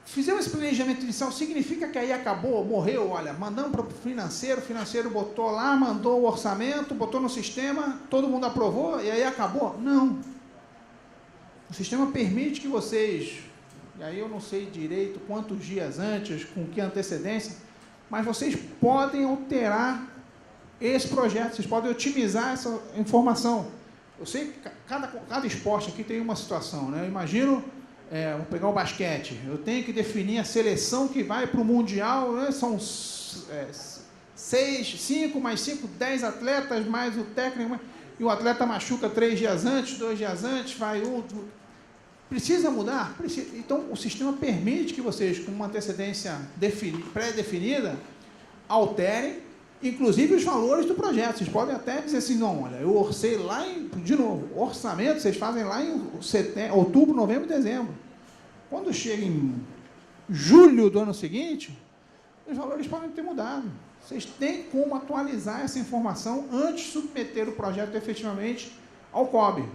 Fizemos esse planejamento inicial, significa que aí acabou, morreu, olha, mandamos para o financeiro botou lá, mandou o orçamento, botou no sistema, todo mundo aprovou e aí acabou? Não. O sistema permite que vocês, e aí eu não sei direito quantos dias antes, com que antecedência, mas vocês podem alterar esse projeto, vocês podem otimizar essa informação. Eu sei que cada esporte aqui tem uma situação, né? Eu imagino... vou pegar o basquete, eu tenho que definir a seleção que vai para o Mundial, né? São 5 mais 5, 10 atletas, mais o técnico, e o atleta machuca 3 dias antes, 2 dias antes, vai outro. Precisa mudar? Precisa. Então, o sistema permite que vocês, com uma antecedência pré-definida, alterem, inclusive os valores do projeto. Vocês podem até dizer assim, não, olha, eu orcei lá de novo, orçamento vocês fazem lá em outubro, novembro, dezembro. Quando chega em julho do ano seguinte, os valores podem ter mudado. Vocês têm como atualizar essa informação antes de submeter o projeto efetivamente ao COB.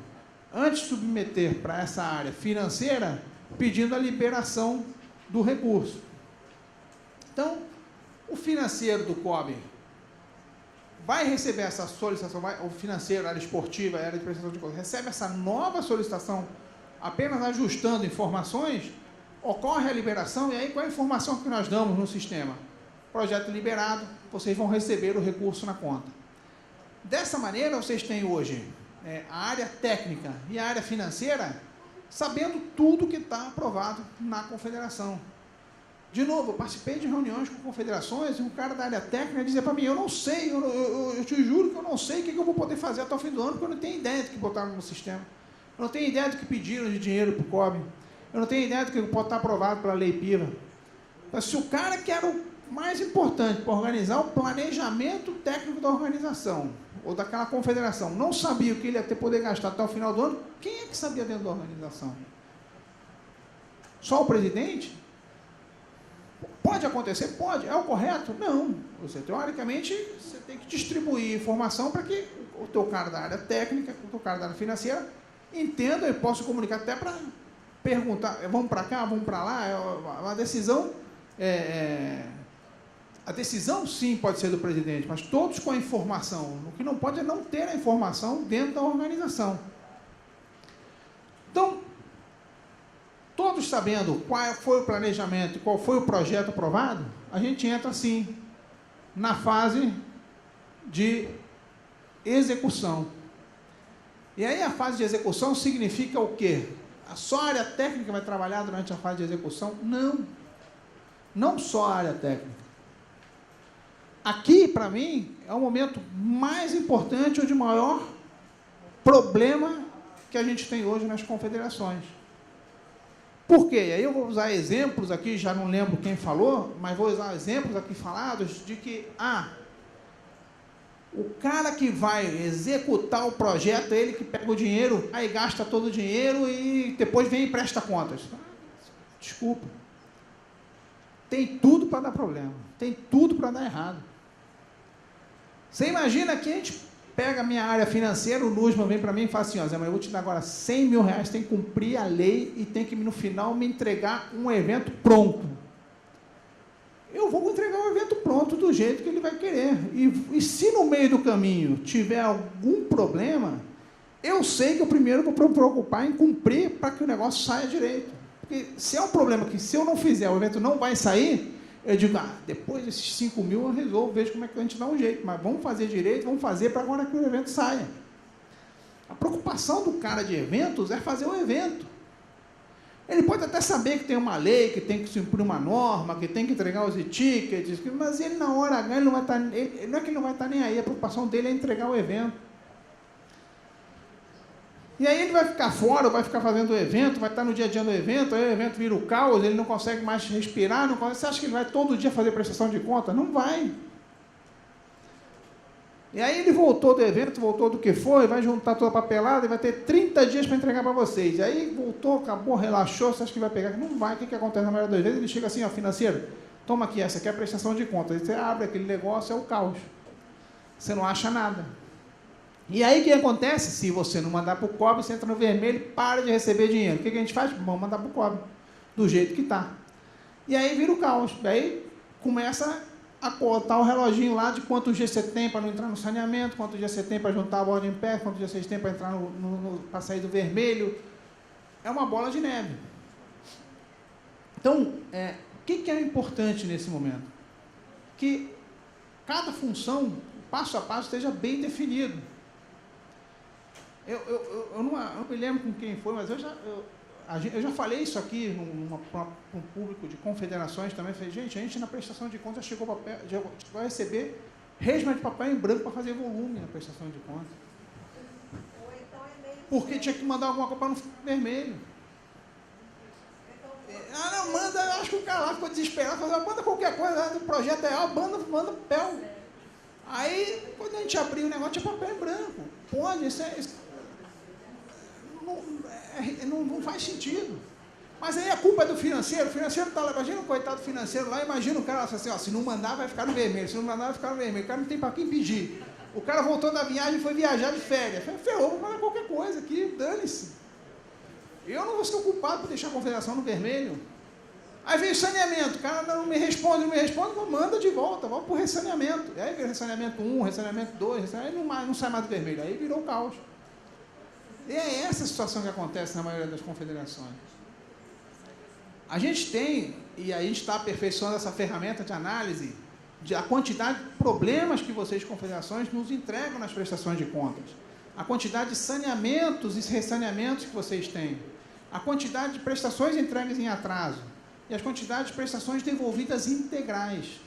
Antes de submeter para essa área financeira, pedindo a liberação do recurso. Então, o financeiro do COB vai receber essa solicitação, o financeiro, a área esportiva, a área de prestação de contas, recebe essa nova solicitação apenas ajustando informações, ocorre a liberação, e aí qual é a informação que nós damos no sistema? Projeto liberado, vocês vão receber o recurso na conta. Dessa maneira, vocês têm hoje a área técnica e a área financeira sabendo tudo que está aprovado na confederação. De novo, eu participei de reuniões com confederações e um cara da área técnica dizia para mim, eu não sei, eu te juro que eu não sei o que eu vou poder fazer até o fim do ano, porque eu não tenho ideia do que botaram no sistema. Eu não tenho ideia do que pediram de dinheiro para o COB. Eu não tenho ideia do que pode estar aprovado pela Lei PIVA. Então, se o cara que era o mais importante para organizar o planejamento técnico da organização, ou daquela confederação, não sabia o que ele ia ter poder gastar até o final do ano, quem é que sabia dentro da organização? Só o presidente? Pode acontecer? Pode. É o correto? Não. Você, teoricamente, você tem que distribuir informação para que o teu cara da área técnica, o teu cara da área financeira, entenda e possa comunicar até para perguntar, vamos para cá, vamos para lá, uma decisão, a decisão sim pode ser do presidente, mas todos com a informação. O que não pode é não ter a informação dentro da organização. Então, todos sabendo qual foi o planejamento, qual foi o projeto aprovado, a gente entra, assim, na fase de execução. E aí a fase de execução significa o quê? Só a área técnica vai trabalhar durante a fase de execução? Não. Não só a área técnica. Aqui, para mim, é o momento mais importante ou de maior problema que a gente tem hoje nas confederações. Por quê? Aí eu vou usar exemplos aqui, já não lembro quem falou, mas vou usar exemplos aqui falados de que, o cara que vai executar o projeto, ele que pega o dinheiro, aí gasta todo o dinheiro e depois vem e presta contas. Desculpa. Tem tudo para dar problema. Tem tudo para dar errado. Você imagina que a gente pega a minha área financeira, o Nusman vem para mim e fala assim, Zé, mas eu vou te dar agora 100 mil reais, tem que cumprir a lei e tem que, no final, me entregar um evento pronto. Eu vou entregar o evento pronto do jeito que ele vai querer. E se no meio do caminho tiver algum problema, eu sei que eu primeiro vou me preocupar em cumprir para que o negócio saia direito. Porque se é um problema que, se eu não fizer, o evento não vai sair, eu digo, depois desses 5 mil eu resolvo, vejo como é que a gente dá um jeito. Mas vamos fazer direito, vamos fazer para agora que o evento saia. A preocupação do cara de eventos é fazer o evento. Ele pode até saber que tem uma lei, que tem que cumprir uma norma, que tem que entregar os e-tickets, mas ele na hora H, ele não vai estar, não é que ele não vai estar nem aí, a preocupação dele é entregar o evento. E aí ele vai ficar fora, vai ficar fazendo o evento, vai estar no dia a dia do evento, aí o evento vira o caos, ele não consegue mais respirar, não consegue, você acha que ele vai todo dia fazer prestação de conta? Não vai. E aí ele voltou do evento, voltou do que foi, vai juntar toda a papelada e vai ter 30 dias para entregar para vocês. E aí voltou, acabou, relaxou, você acha que vai pegar? Não vai. O que acontece na maioria das vezes? Ele chega assim, ó, financeiro, toma aqui, essa aqui é a prestação de contas. Aí você abre aquele negócio, é o caos. Você não acha nada. E aí o que acontece? Se você não mandar para o COB, você entra no vermelho, para de receber dinheiro. O que a gente faz? Vamos mandar para o COB, do jeito que está. E aí vira o caos. Aí começa a contar o reloginho lá de quantos dias você tem para não entrar no saneamento, quantos dias você tem para juntar a bola em pé, quantos dias você tem para entrar para sair do vermelho. É uma bola de neve. Então, o que é importante nesse momento? Que cada função, passo a passo, esteja bem definido. Eu não me lembro com quem foi, mas eu já falei isso aqui para um público de confederações também. Falei, gente, a gente na prestação de contas já vai receber resma de papel em branco para fazer volume na prestação de contas. Porque tinha que mandar alguma coisa no vermelho. Não, manda, eu acho que o cara lá ficou desesperado, falou, manda qualquer coisa, o projeto é manda papel. Aí, quando a gente abriu o negócio, tinha papel em branco. Pode, não faz sentido. Mas aí a culpa é do financeiro. O financeiro está lá, imagina o coitado financeiro lá, imagina o cara assim, ó, se não mandar vai ficar no vermelho, se não mandar vai ficar no vermelho. O cara não tem para quem pedir. O cara voltou da viagem e foi viajar de férias. Ferrou, vou fazer qualquer coisa aqui, dane-se. Eu não vou ser culpado por deixar a confederação no vermelho. Aí veio saneamento, o cara não me responde, manda de volta, vamos para o ressaneamento. E aí veio ressaneamento 1, ressaneamento 2, aí não sai mais do vermelho, aí virou caos. E é essa a situação que acontece na maioria das confederações. A gente tem, e a gente está aperfeiçoando essa ferramenta de análise, a quantidade de problemas que vocês, confederações, nos entregam nas prestações de contas. A quantidade de saneamentos e ressaneamentos que vocês têm. A quantidade de prestações entregues em atraso. E as quantidades de prestações devolvidas integrais.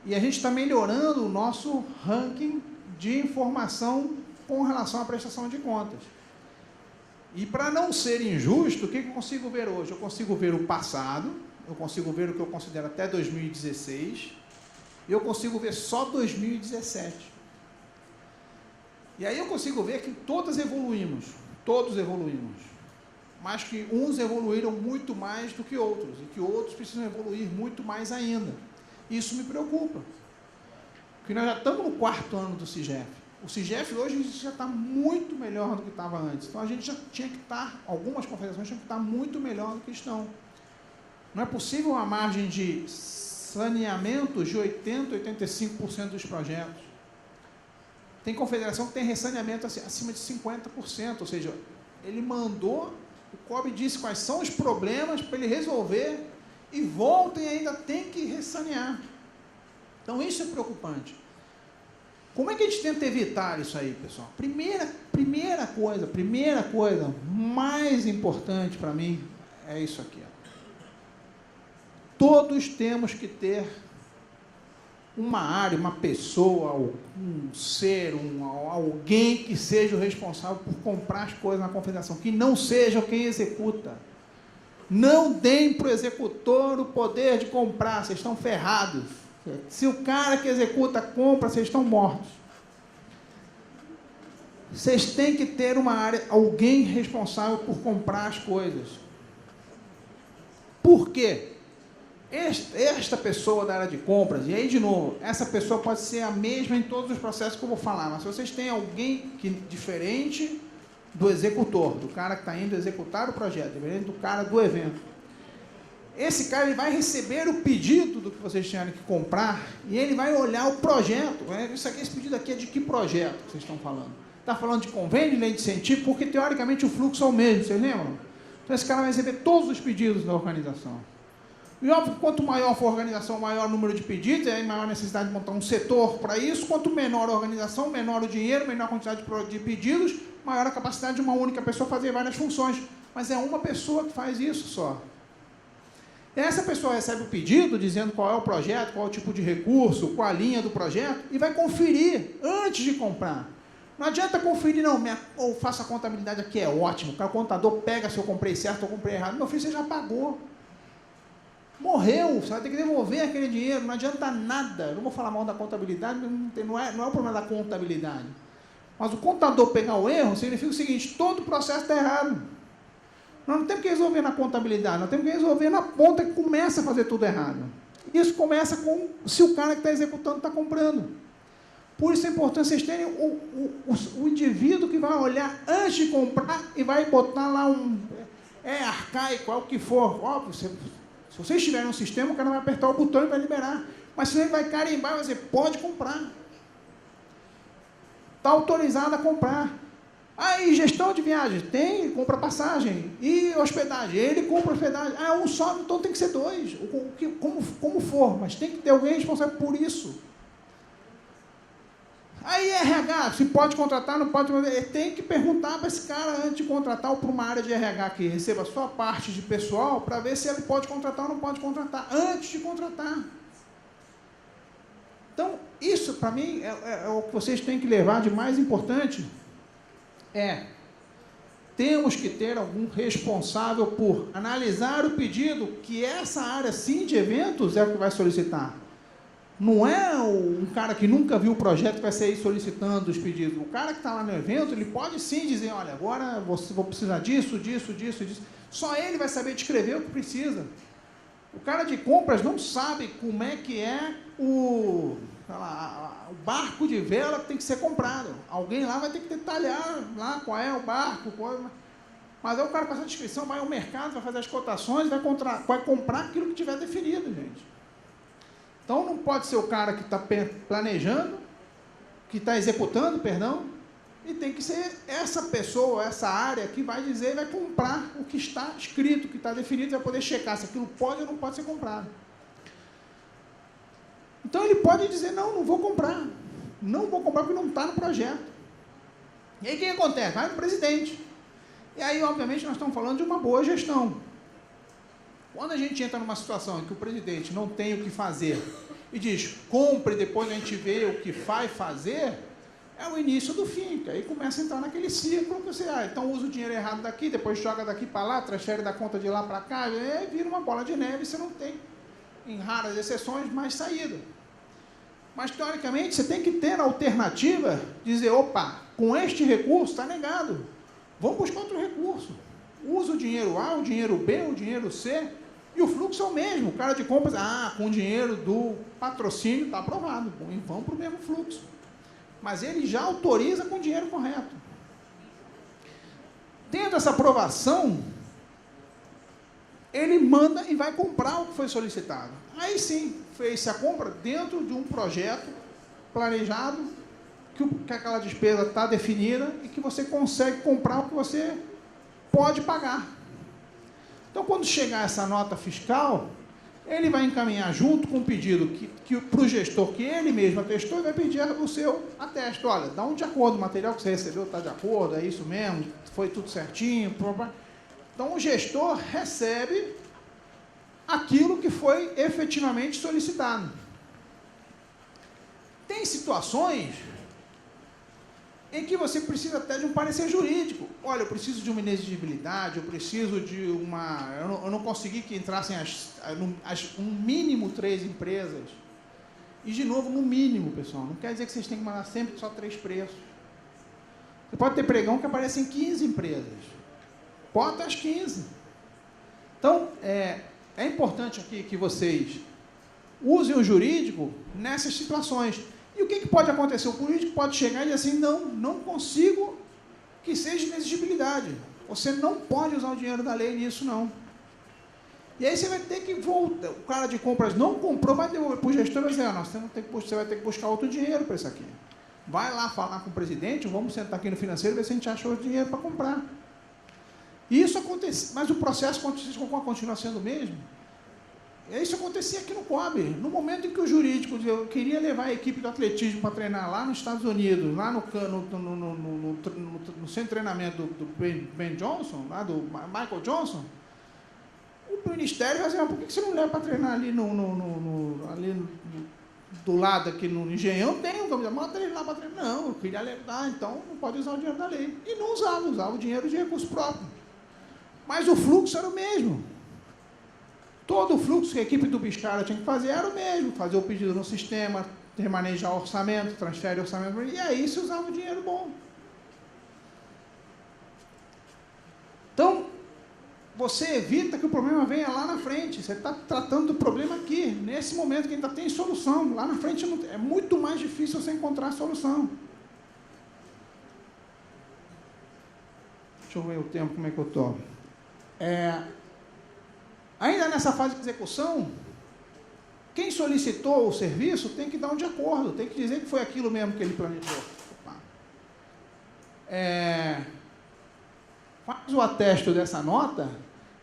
E a gente está melhorando o nosso ranking de informação com relação à prestação de contas. E para não ser injusto, o que eu consigo ver hoje? Eu consigo ver o passado, eu consigo ver o que eu considero até 2016, e eu consigo ver só 2017. E aí eu consigo ver que todos evoluímos, mas que uns evoluíram muito mais do que outros, e que outros precisam evoluir muito mais ainda. Isso me preocupa, porque nós já estamos no 4º ano do CIGEF. O CIGEF hoje já está muito melhor do que estava antes. Então a gente já tinha que estar, algumas confederações tinham que estar muito melhor do que estão. Não é possível uma margem de saneamento de 80%, 85% dos projetos. Tem confederação que tem ressaneamento acima de 50%, ou seja, ele mandou, o COB disse quais são os problemas para ele resolver e volta e ainda tem que ressanear. Então isso é preocupante. Como é que a gente tenta evitar isso aí, pessoal? Primeira coisa mais importante para mim é isso aqui. Ó. Todos temos que ter uma área, uma pessoa, um ser, alguém que seja o responsável por comprar as coisas na confederação, que não seja quem executa. Não deem para o executor o poder de comprar, vocês estão ferrados. Se o cara que executa compra, vocês estão mortos. Vocês têm que ter uma área, alguém responsável por comprar as coisas. Por quê? Esta pessoa da área de compras, e aí de novo, essa pessoa pode ser a mesma em todos os processos que eu vou falar, mas se vocês têm alguém diferente do executor, do cara que está indo executar o projeto, diferente do cara do evento, esse cara ele vai receber o pedido do que vocês tiverem que comprar e ele vai olhar o projeto. Esse pedido aqui é de que projeto que vocês estão falando? Está falando de convênio, lei de incentivo, porque teoricamente o fluxo é o mesmo, vocês lembram? Então esse cara vai receber todos os pedidos da organização. E óbvio que quanto maior for a organização, maior o número de pedidos, aí maior a necessidade de montar um setor para isso. Quanto menor a organização, menor o dinheiro, menor a quantidade de pedidos, maior a capacidade de uma única pessoa fazer várias funções. Mas é uma pessoa que faz isso só. E essa pessoa recebe o pedido, dizendo qual é o projeto, qual é o tipo de recurso, qual a linha do projeto, e vai conferir antes de comprar. Não adianta conferir, não, ou faça a contabilidade aqui, é ótimo. O contador pega se eu comprei certo ou comprei errado. Meu filho, você já pagou. Morreu, você vai ter que devolver aquele dinheiro, não adianta nada. Eu não vou falar mal da contabilidade, não é o problema da contabilidade. Mas o contador pegar o erro significa o seguinte: todo o processo está errado. Nós não temos que resolver na contabilidade, nós temos que resolver na ponta que começa a fazer tudo errado. Isso começa com se o cara que está executando está comprando. Por isso é importante vocês terem o indivíduo que vai olhar antes de comprar e vai botar lá arcaico, é o que for. Óbvio, se vocês tiverem um sistema, o cara vai apertar o botão e vai liberar. Mas se ele vai carimbar e vai dizer, pode comprar. Está autorizado a comprar. Aí, gestão de viagem, tem, compra passagem. E hospedagem, ele compra hospedagem. Ah, um só, então tem que ser dois. Como for, mas tem que ter alguém responsável por isso. Aí, RH, se pode contratar, não pode. Tem que perguntar para esse cara antes de contratar, ou para uma área de RH que receba só parte de pessoal, para ver se ele pode contratar ou não pode contratar, antes de contratar. Então, isso, para mim, é o que vocês têm que levar de mais importante. Temos que ter algum responsável por analisar o pedido que essa área, sim, de eventos é o que vai solicitar. Não é um cara que nunca viu o projeto que vai sair solicitando os pedidos. O cara que está lá no evento, ele pode sim dizer, olha, agora vou precisar disso. Só ele vai saber descrever o que precisa. O cara de compras não sabe como é que é o barco de vela que tem que ser comprado. Alguém lá vai ter que detalhar lá qual é o barco. Mas aí o cara passa a descrição, vai ao mercado, vai fazer as cotações, vai comprar aquilo que tiver definido, gente. Então, não pode ser o cara que está planejando, que está executando, e tem que ser essa pessoa, essa área que vai dizer e vai comprar o que está escrito, o que está definido, vai poder checar se aquilo pode ou não pode ser comprado. Então, ele pode dizer, não vou comprar. Não vou comprar porque não está no projeto. E aí, o que acontece? Vai no presidente. E aí, obviamente, nós estamos falando de uma boa gestão. Quando a gente entra numa situação em que o presidente não tem o que fazer e diz, compre, depois a gente vê o que vai fazer, é o início do fim, que aí começa a entrar naquele ciclo que você, então usa o dinheiro errado daqui, depois joga daqui para lá, transfere da conta de lá para cá, e aí vira uma bola de neve e você não tem, em raras exceções, mais saída. Mas, teoricamente, você tem que ter a alternativa de dizer, opa, com este recurso está negado, vamos buscar outro recurso. Usa o dinheiro A, o dinheiro B, o dinheiro C, e o fluxo é o mesmo. O cara de compras, com o dinheiro do patrocínio está aprovado, e vão para o mesmo fluxo. Mas ele já autoriza com o dinheiro correto. Tendo essa aprovação, ele manda e vai comprar o que foi solicitado. Aí sim, fez-se a compra dentro de um projeto planejado, que aquela despesa está definida e que você consegue comprar o que você pode pagar. Então, quando chegar essa nota fiscal, ele vai encaminhar junto com o pedido para o gestor que ele mesmo atestou e vai pedir o seu atesto. Olha, dá um de acordo, o material que você recebeu está de acordo, é isso mesmo, foi tudo certinho. Então, o gestor recebe aquilo que foi efetivamente solicitado. Tem situações em que você precisa até de um parecer jurídico. Olha, eu preciso de uma inexigibilidade, eu preciso de uma... Eu não consegui que entrassem um mínimo 3 empresas. E, de novo, no mínimo, pessoal. Não quer dizer que vocês têm que mandar sempre só 3 preços. Você pode ter pregão que aparecem 15 empresas. Bota as 15. Então, é importante aqui que vocês usem o jurídico nessas situações. E o que pode acontecer? O político pode chegar e dizer assim, não consigo que seja inexigibilidade. Você não pode usar o dinheiro da lei nisso, não. E aí você vai ter que voltar. O cara de compras não comprou, vai devolver para o gestor e vai dizer, você vai ter que buscar outro dinheiro para isso aqui. Vai lá falar com o presidente, vamos sentar aqui no financeiro e ver se a gente acha outro dinheiro para comprar. E isso acontece, mas o processo continua sendo o mesmo. Isso acontecia aqui no COB. No momento em que o jurídico eu queria levar a equipe do atletismo para treinar lá nos Estados Unidos, lá no centro de treinamento do Ben Johnson, lá do Michael Johnson, o Ministério vai dizer, por que você não leva para treinar ali do lado aqui no Engenhão tem um caminhão, manda ele lá para trás. Não, eu queria levar, então não pode usar o dinheiro da lei. E não usava o dinheiro de recurso próprio. Mas o fluxo era o mesmo. Todo o fluxo que a equipe do Biscara tinha que fazer era o mesmo. Fazer o pedido no sistema, remanejar o orçamento, transfere o orçamento, e aí se usava o dinheiro bom. Então, você evita que o problema venha lá na frente. Você está tratando do problema aqui, nesse momento que ainda tem solução. Lá na frente é muito mais difícil você encontrar a solução. Deixa eu ver o tempo, como é que eu estou. Ainda nessa fase de execução, quem solicitou o serviço tem que dar um de acordo, tem que dizer que foi aquilo mesmo que ele planejou. Faz o atesto dessa nota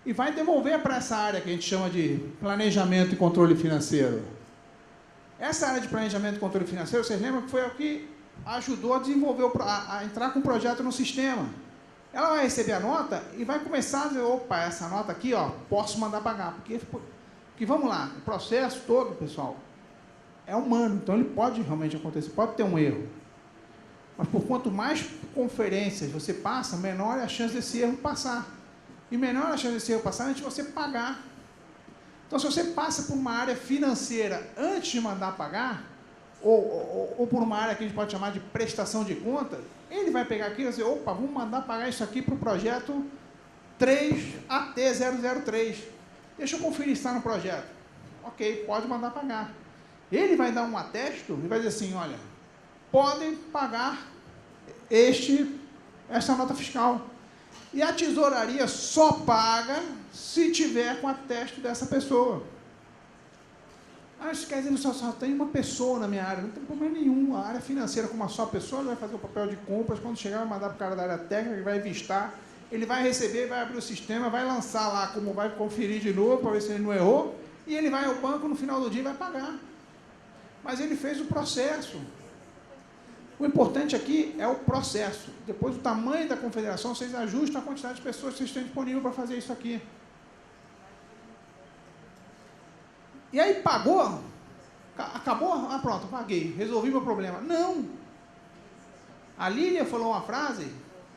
e vai devolver para essa área que a gente chama de planejamento e controle financeiro. Essa área de planejamento e controle financeiro, vocês lembram que foi o que ajudou a desenvolver, a entrar com o projeto no sistema. Ela vai receber a nota e vai começar a dizer, opa, essa nota aqui, ó, posso mandar pagar. Porque vamos lá, o processo todo, pessoal, é humano, então ele pode realmente acontecer, pode ter um erro. Mas por quanto mais conferências você passa, menor é a chance desse erro passar. E menor é a chance desse erro passar antes de você pagar. Então, se você passa por uma área financeira antes de mandar pagar, ou por uma área que a gente pode chamar de prestação de contas, ele vai pegar aqui e vai dizer, opa, vamos mandar pagar isso aqui para o projeto 3AT003. Deixa eu conferir se está no projeto. Ok, pode mandar pagar. Ele vai dar um atesto e vai dizer assim, olha, podem pagar essa nota fiscal. E a tesouraria só paga se tiver com atesto dessa pessoa. Isso quer dizer que só tem uma pessoa na minha área, não tem problema nenhum. A área financeira com uma só pessoa vai fazer o papel de compras, quando chegar vai mandar para o cara da área técnica, ele vai vistar, ele vai receber, vai abrir o sistema, vai lançar lá como vai conferir de novo para ver se ele não errou, e ele vai ao banco no final do dia e vai pagar. Mas ele fez o processo. O importante aqui é o processo. Depois, o tamanho da confederação, vocês ajustam a quantidade de pessoas que vocês têm disponível para fazer isso aqui. E aí, pagou? Acabou? Pronto, paguei. Resolvi meu problema. Não! A Lília falou uma frase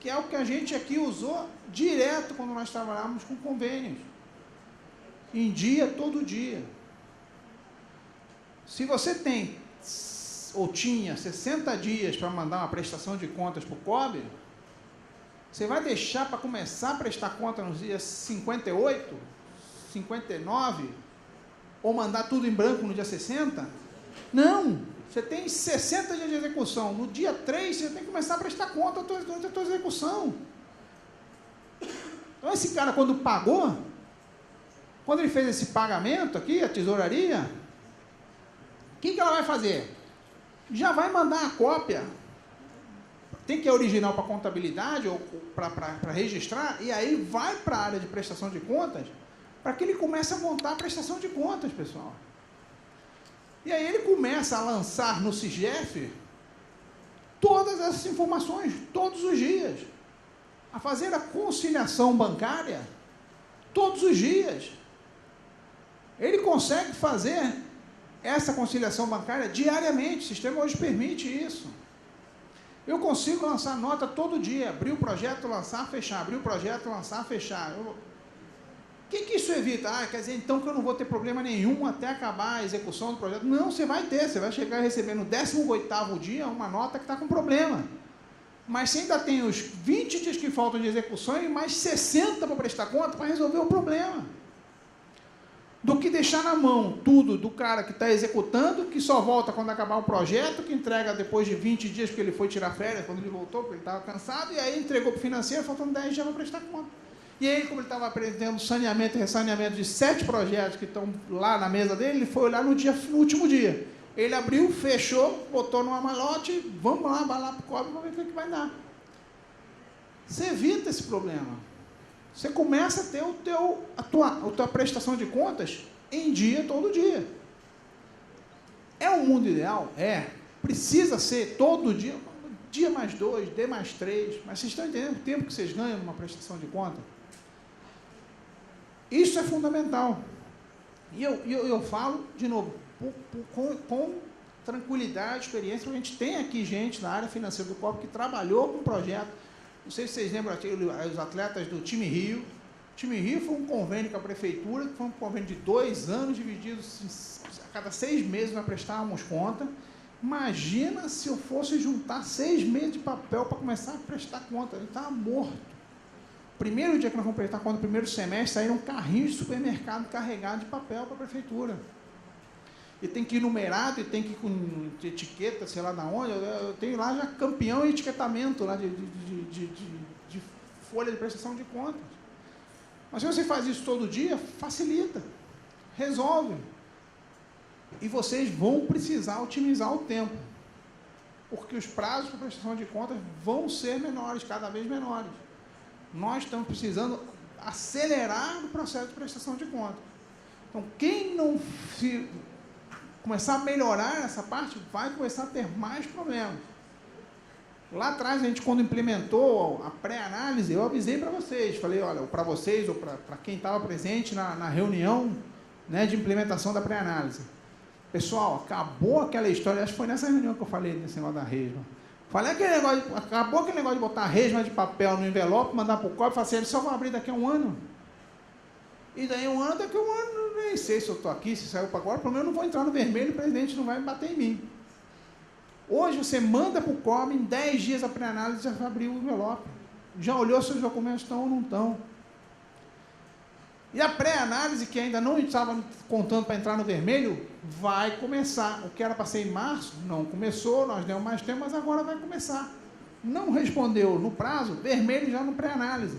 que é o que a gente aqui usou direto quando nós trabalhávamos com convênios. Em dia, todo dia. Se você tem ou tinha 60 dias para mandar uma prestação de contas para o COB, você vai deixar para começar a prestar conta nos dias 58, 59, ou mandar tudo em branco no dia 60? Não! Você tem 60 dias de execução. No dia 3, você tem que começar a prestar conta da tua execução. Então, esse cara, quando pagou, quando ele fez esse pagamento aqui, a tesouraria, o que ela vai fazer? Já vai mandar a cópia, tem que ir original para contabilidade ou para registrar, e aí vai para a área de prestação de contas, para que ele comece a montar a prestação de contas, pessoal. E aí ele começa a lançar no SIGEF todas essas informações, todos os dias, a fazer a conciliação bancária todos os dias. Ele consegue fazer essa conciliação bancária diariamente, o sistema hoje permite isso. Eu consigo lançar nota todo dia, abrir o projeto, lançar, fechar, abrir o projeto, lançar, fechar. O que isso evita? Quer dizer, então que eu não vou ter problema nenhum até acabar a execução do projeto. Não, você vai ter, você vai chegar a receber no 18º dia uma nota que está com problema. Mas você ainda tem os 20 dias que faltam de execução e mais 60 para prestar conta para resolver o problema. Do que deixar na mão tudo do cara que está executando, que só volta quando acabar o projeto, que entrega depois de 20 dias, porque ele foi tirar férias, quando ele voltou, porque ele estava cansado, e aí entregou para o financeiro, faltando 10 dias para prestar conta. E aí, como ele estava apresentando saneamento e ressaneamento de 7 projetos que estão lá na mesa dele, ele foi olhar no último dia. Ele abriu, fechou, botou numa malote, vamos lá, vai lá para o COB, vamos ver o que vai dar. Você evita esse problema. Você começa a ter a tua prestação de contas em dia, todo dia. É um mundo ideal? É. Precisa ser todo dia, dia mais 2, D mais 3, mas vocês estão entendendo o tempo que vocês ganham numa prestação de conta? Isso é fundamental. E eu falo, de novo, com tranquilidade, experiência. A gente tem aqui gente na área financeira do COP que trabalhou com o projeto. Não sei se vocês lembram aqui, os atletas do time Rio. O time Rio foi um convênio com a prefeitura, que foi um convênio de 2 anos, divididos a cada 6 meses nós prestávamos conta. Imagina se eu fosse juntar 6 meses de papel para começar a prestar conta. Ele estava morto. Primeiro dia que nós vamos prestar conta, no primeiro semestre, saíram carrinhos de supermercado carregados de papel para a prefeitura. E tem que ir numerado, e tem que ir com etiqueta, sei lá de onde. Eu tenho lá já campeão em etiquetamento lá de folha de prestação de contas. Mas se você faz isso todo dia, facilita, resolve. E vocês vão precisar otimizar o tempo, porque os prazos para prestação de contas vão ser menores, cada vez menores. Nós estamos precisando acelerar o processo de prestação de contas. Então, quem não começar a melhorar essa parte, vai começar a ter mais problemas. Lá atrás, a gente, quando implementou a pré-análise, eu avisei para vocês, falei, olha, para vocês ou para quem estava presente na reunião, né, de implementação da pré-análise. Pessoal, acabou aquela história, acho que foi nessa reunião que eu falei desse negócio da resma. Falei acabou aquele negócio de botar a resma de papel no envelope, mandar para o COP e falar assim, eles só vão abrir daqui a 1 ano. E daí daqui a um ano, nem sei se eu estou aqui, se saiu para agora, pelo menos eu não vou entrar no vermelho, o presidente não vai me bater em mim. Hoje você manda para o COB, em 10 dias a pré-análise já abriu o envelope. Já olhou se os documentos estão ou não estão. E a pré-análise, que ainda não estava contando para entrar no vermelho, vai começar. O que era para ser em março, não começou, nós demos mais tempo, mas agora vai começar. Não respondeu no prazo, vermelho já no pré-análise.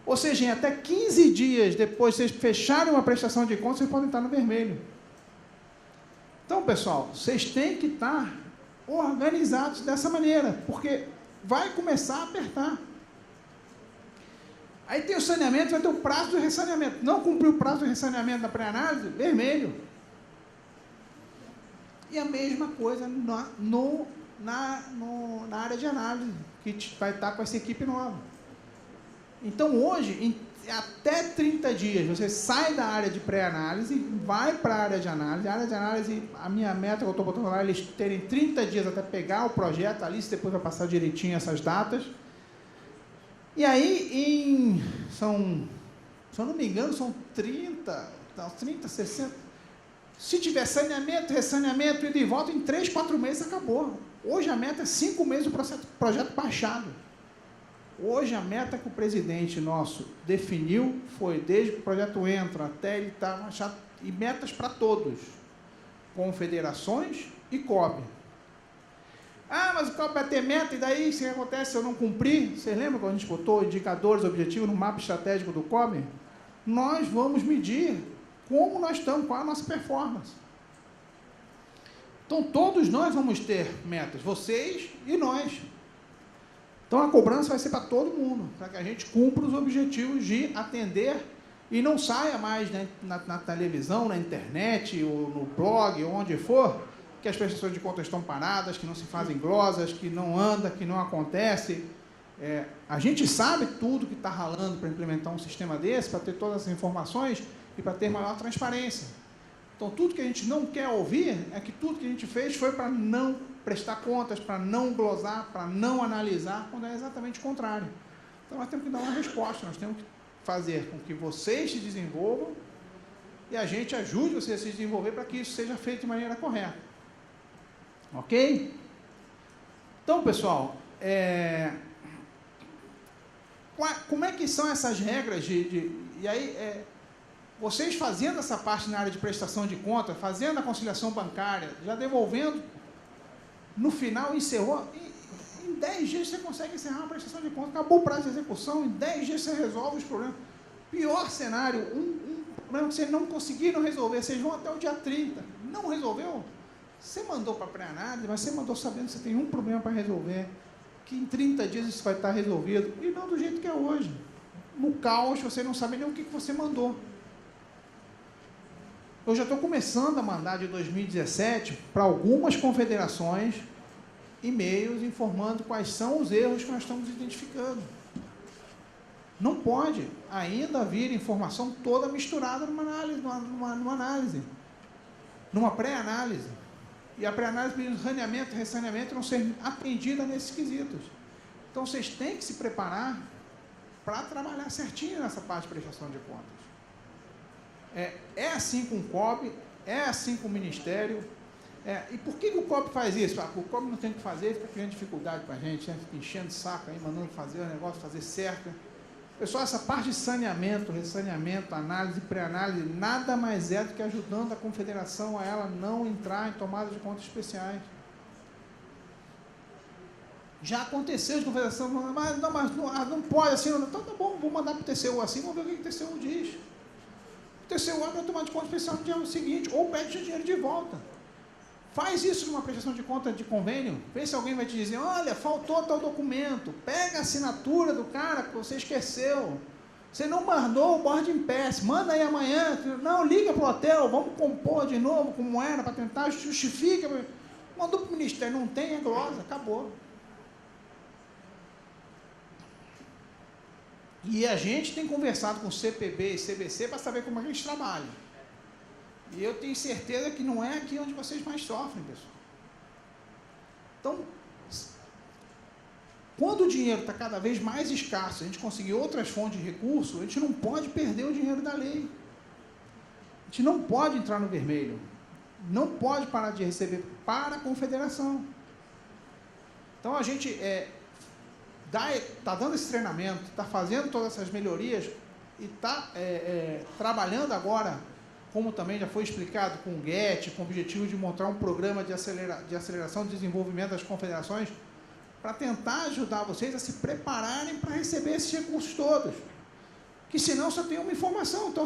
Ou seja, em até 15 dias depois de vocês fecharem uma prestação de contas, vocês podem estar no vermelho. Então, pessoal, vocês têm que estar organizados dessa maneira, porque vai começar a apertar. Aí tem o saneamento, vai ter o prazo do ressaneamento. Não cumpriu o prazo do ressaneamento da pré-análise, vermelho. E a mesma coisa na área de análise, que vai estar com essa equipe nova. Então, hoje, até 30 dias, você sai da área de pré-análise, vai para a área de análise. A área de análise, a minha meta que eu estou botando lá, eles terem 30 dias até pegar o projeto, a Alice depois vai passar direitinho essas datas. E aí, se eu não me engano, são 30, 60. Se tiver saneamento, ressaneamento, ida e volta, em 3, 4 meses acabou. Hoje a meta é 5 meses o projeto baixado. Hoje a meta que o presidente nosso definiu foi, desde que o projeto entra até ele estar baixado, e metas para todos, confederações e COB. Ah, mas o COB vai ter meta, e daí o que acontece se eu não cumprir? Vocês lembram quando a gente botou indicadores, objetivos no mapa estratégico do COB? Nós vamos medir como nós estamos, qual é a nossa performance. Então, todos nós vamos ter metas, vocês e nós. Então, a cobrança vai ser para todo mundo, para que a gente cumpra os objetivos de atender e não saia mais, né, na televisão, na internet, ou no blog, onde for, que as prestações de contas estão paradas, que não se fazem glosas, que não anda, que não acontece. A gente sabe tudo que está ralando para implementar um sistema desse, para ter todas as informações e para ter maior transparência. Então, tudo que a gente não quer ouvir é que tudo que a gente fez foi para não prestar contas, para não glosar, para não analisar, quando é exatamente o contrário. Então, nós temos que dar uma resposta, nós temos que fazer com que vocês se desenvolvam e a gente ajude vocês a se desenvolver para que isso seja feito de maneira correta. Ok? Então, pessoal, como é que são essas regras e aí, vocês fazendo essa parte na área de prestação de conta, fazendo a conciliação bancária, já devolvendo, no final encerrou, em 10 dias você consegue encerrar uma prestação de conta, acabou o prazo de execução, em 10 dias você resolve os problemas. Pior cenário, um problema que vocês não conseguiram resolver, vocês vão até o dia 30, não resolveu? Você mandou para a pré-análise, mas você mandou sabendo que você tem um problema para resolver, que em 30 dias isso vai estar resolvido, e não do jeito que é hoje. No caos, você não sabe nem o que você mandou. Eu já estou começando a mandar de 2017 para algumas confederações e-mails informando quais são os erros que nós estamos identificando. Não pode ainda vir informação toda misturada numa análise, numa pré-análise. E a pré-análise pedindo saneamento e ressaneamento não ser atendida nesses quesitos. Então, vocês têm que se preparar para trabalhar certinho nessa parte de prestação de contas. É assim com o COB, é assim com o Ministério. E por que o COB faz isso? O COB não tem o que fazer, fica criando dificuldade para a gente, né? Fica enchendo o saco aí, mandando fazer o negócio, fazer certo. Pessoal, essa parte de saneamento, ressaneamento, análise, pré-análise, nada mais é do que ajudando a confederação a ela não entrar em tomadas de contas especiais. Já aconteceu de confederação, mas não pode assim, então tá bom, vou mandar para o TCU assim, vamos ver o que o TCU diz. O TCU abre a tomada de conta especial no dia seguinte, ou pede o dinheiro de volta. Faz isso numa prestação de conta de convênio, vê se alguém vai te dizer, olha, faltou tal documento, pega a assinatura do cara que você esqueceu, você não mandou o boarding pass, manda aí amanhã, não, liga para o hotel, vamos compor de novo como era, para tentar, justifica, mandou para o Ministério, não tem, é glosa, acabou. E a gente tem conversado com o CPB e CBC para saber como a gente trabalha. E eu tenho certeza que não é aqui onde vocês mais sofrem, pessoal. Então, quando o dinheiro está cada vez mais escasso, a gente conseguir outras fontes de recurso, a gente não pode perder o dinheiro da lei. A gente não pode entrar no vermelho. Não pode parar de receber para a confederação. Então, a gente está dando esse treinamento, está fazendo todas essas melhorias e está trabalhando agora, como também já foi explicado com o GET, com o objetivo de montar um programa de aceleração e desenvolvimento das confederações, para tentar ajudar vocês a se prepararem para receber esses recursos todos. Que senão só tem uma informação, então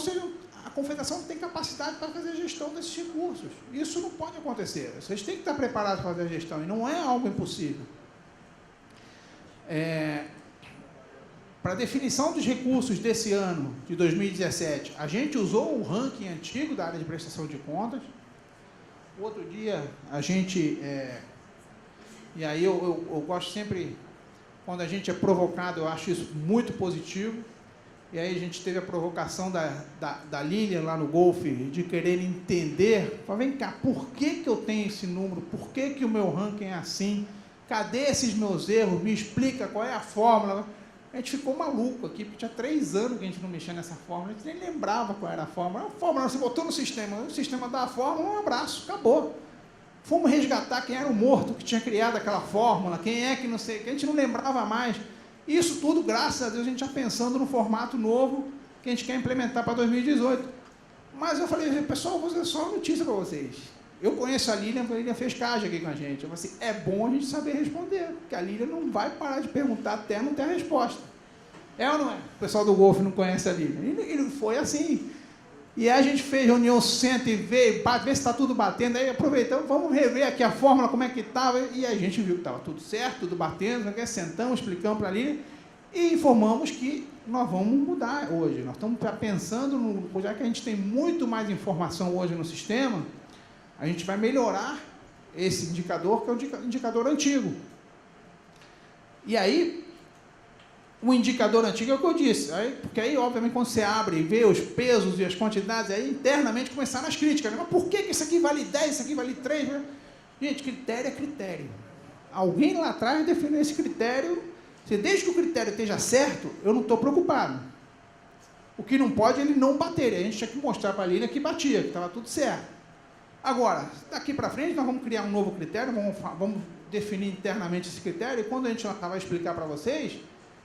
a confederação não tem capacidade para fazer a gestão desses recursos. Isso não pode acontecer. Vocês têm que estar preparados para fazer a gestão, e não é algo impossível. Para a definição dos recursos desse ano, de 2017, a gente usou o ranking antigo da área de prestação de contas. Outro dia, a gente... e aí eu gosto sempre, quando a gente é provocado, eu acho isso muito positivo. E aí a gente teve a provocação da Lilian lá no Golf, de querer entender, falar, vem cá, por que eu tenho esse número? Por que o meu ranking é assim? Cadê esses meus erros? Me explica qual é a fórmula. A gente ficou maluco aqui, porque tinha 3 anos que a gente não mexia nessa fórmula, a gente nem lembrava qual era a fórmula. A fórmula, você botou no sistema, o sistema dá a fórmula, um abraço, acabou. Fomos resgatar quem era o morto que tinha criado aquela fórmula, quem é que não sei, que a gente não lembrava mais. Isso tudo, graças a Deus, a gente já pensando no formato novo que a gente quer implementar para 2018. Mas eu falei, pessoal, vou fazer só uma notícia para vocês. Eu conheço a Lilian fez caixa aqui com a gente. Eu falei assim, é bom a gente saber responder, porque a Lilian não vai parar de perguntar até não ter a resposta. É ou não é? O pessoal do Golf não conhece a Lilian. Ele foi assim. E aí a gente fez reunião, senta e vê se está tudo batendo. Aí aproveitamos, vamos rever aqui a fórmula, como é que estava. E a gente viu que estava tudo certo, tudo batendo. Sentamos, explicamos para a Lilian e informamos que nós vamos mudar hoje. Nós estamos pensando, já que a gente tem muito mais informação hoje no sistema, a gente vai melhorar esse indicador, que é o indicador antigo. E aí, o indicador antigo é o que eu disse, porque aí, obviamente, quando você abre e vê os pesos e as quantidades, aí internamente começaram as críticas. Mas por que isso aqui vale 10, isso aqui vale 3? Gente, critério é critério. Alguém lá atrás definiu esse critério. Desde que o critério esteja certo, eu não estou preocupado. O que não pode é ele não bater. A gente tinha que mostrar para a Lilian que batia, que estava tudo certo. Agora, daqui para frente, nós vamos criar um novo critério, vamos definir internamente esse critério, e quando a gente vai explicar para vocês,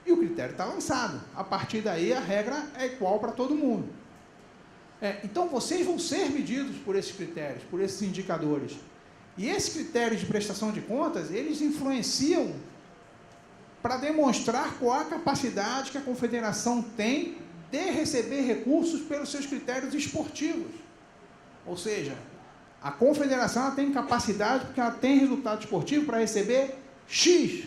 e o critério está lançado. A partir daí, a regra é igual para todo mundo. Então, vocês vão ser medidos por esses critérios, por esses indicadores. E esses critérios de prestação de contas, eles influenciam para demonstrar qual a capacidade que a confederação tem de receber recursos pelos seus critérios esportivos. Ou seja, a confederação ela tem capacidade, porque ela tem resultado esportivo para receber X.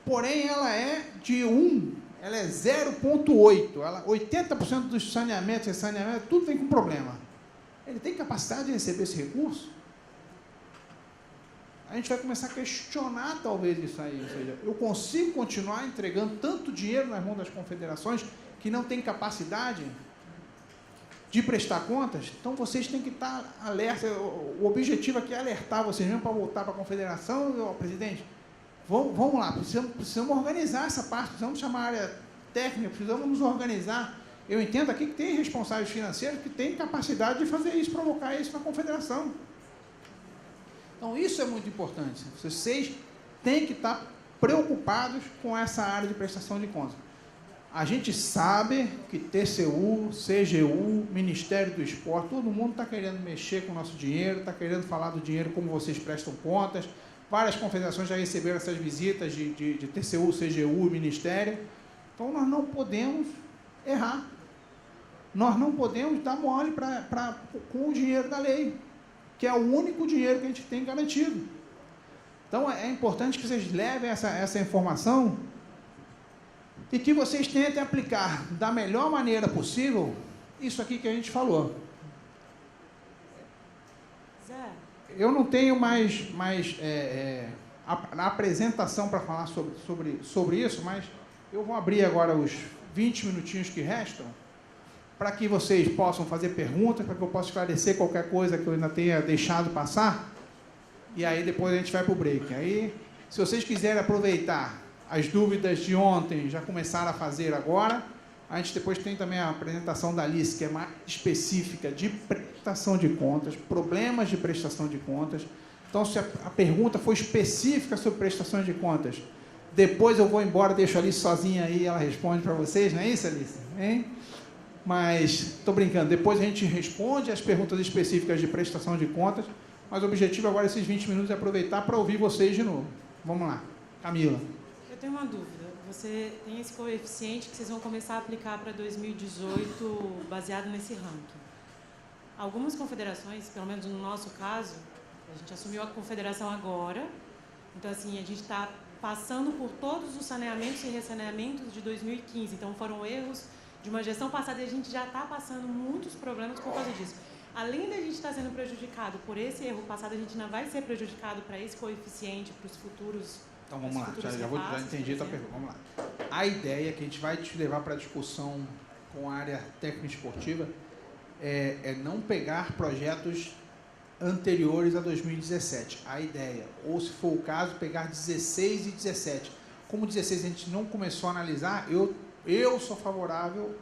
Porém, ela é de 1, ela é 0,8. 80% dos saneamentos e saneamentos, tudo vem com problema. Ele tem capacidade de receber esse recurso? A gente vai começar a questionar, talvez, isso aí. Ou seja, eu consigo continuar entregando tanto dinheiro nas mãos das confederações que não tem capacidade? de prestar contas, então vocês têm que estar alerta. O objetivo aqui é alertar vocês mesmo para voltar para a confederação, presidente. Vamos lá, precisamos organizar essa parte, precisamos chamar a área técnica, precisamos nos organizar. Eu entendo aqui que tem responsáveis financeiros que têm capacidade de fazer isso, provocar isso na confederação. Então, isso é muito importante. Vocês têm que estar preocupados com essa área de prestação de contas. A gente sabe que TCU, CGU, Ministério do Esporte, todo mundo está querendo mexer com o nosso dinheiro, está querendo falar do dinheiro como vocês prestam contas. Várias confederações já receberam essas visitas de TCU, CGU, Ministério. Então, nós não podemos errar. Nós não podemos dar mole com o dinheiro da lei, que é o único dinheiro que a gente tem garantido. Então, é importante que vocês levem essa informação e que vocês tentem aplicar da melhor maneira possível isso aqui que a gente falou. Zé. Eu não tenho mais a apresentação para falar sobre isso, mas eu vou abrir agora os 20 minutinhos que restam para que vocês possam fazer perguntas, para que eu possa esclarecer qualquer coisa que eu ainda tenha deixado passar, e aí depois a gente vai para o break. Aí, se vocês quiserem aproveitar as dúvidas de ontem, já começaram a fazer agora, a gente depois tem também a apresentação da Alice, que é mais específica de prestação de contas, problemas de prestação de contas. Então, se a pergunta for específica sobre prestação de contas, depois eu vou embora, deixo a Alice sozinha aí e ela responde para vocês, não é isso, Alice? Hein? Mas, estou brincando, depois a gente responde as perguntas específicas de prestação de contas, mas o objetivo agora, esses 20 minutos, é aproveitar para ouvir vocês de novo. Vamos lá. Camila. Eu tenho uma dúvida. Você tem esse coeficiente que vocês vão começar a aplicar para 2018, baseado nesse ranking. Algumas confederações, pelo menos no nosso caso, a gente assumiu a confederação agora, então, assim, a gente está passando por todos os saneamentos e ressaneamentos de 2015, então foram erros de uma gestão passada e a gente já está passando muitos problemas por causa disso. Além da gente estar sendo prejudicado por esse erro passado, a gente ainda vai ser prejudicado para esse coeficiente, para os futuros. Então vamos lá, já entendi a tua pergunta. Vamos lá. A ideia que a gente vai te levar para a discussão com a área técnica esportiva é não pegar projetos anteriores a 2017. A ideia, ou se for o caso, pegar 16 e 17. Como 16 a gente não começou a analisar, eu sou favorável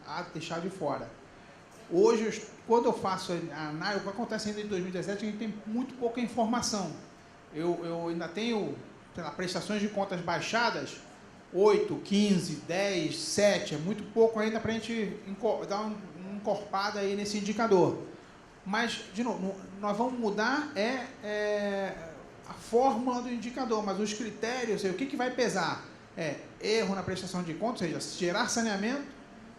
a deixar de fora. Hoje, quando eu faço a análise, o que acontece ainda em 2017, a gente tem muito pouca informação. Eu ainda tenho, sei lá, prestações de contas baixadas, 8, 15, 10, 7, é muito pouco ainda para a gente dar uma encorpada aí nesse indicador. Mas, de novo, nós vamos mudar a fórmula do indicador, mas os critérios, o que vai pesar? Erro na prestação de contas, ou seja, gerar saneamento,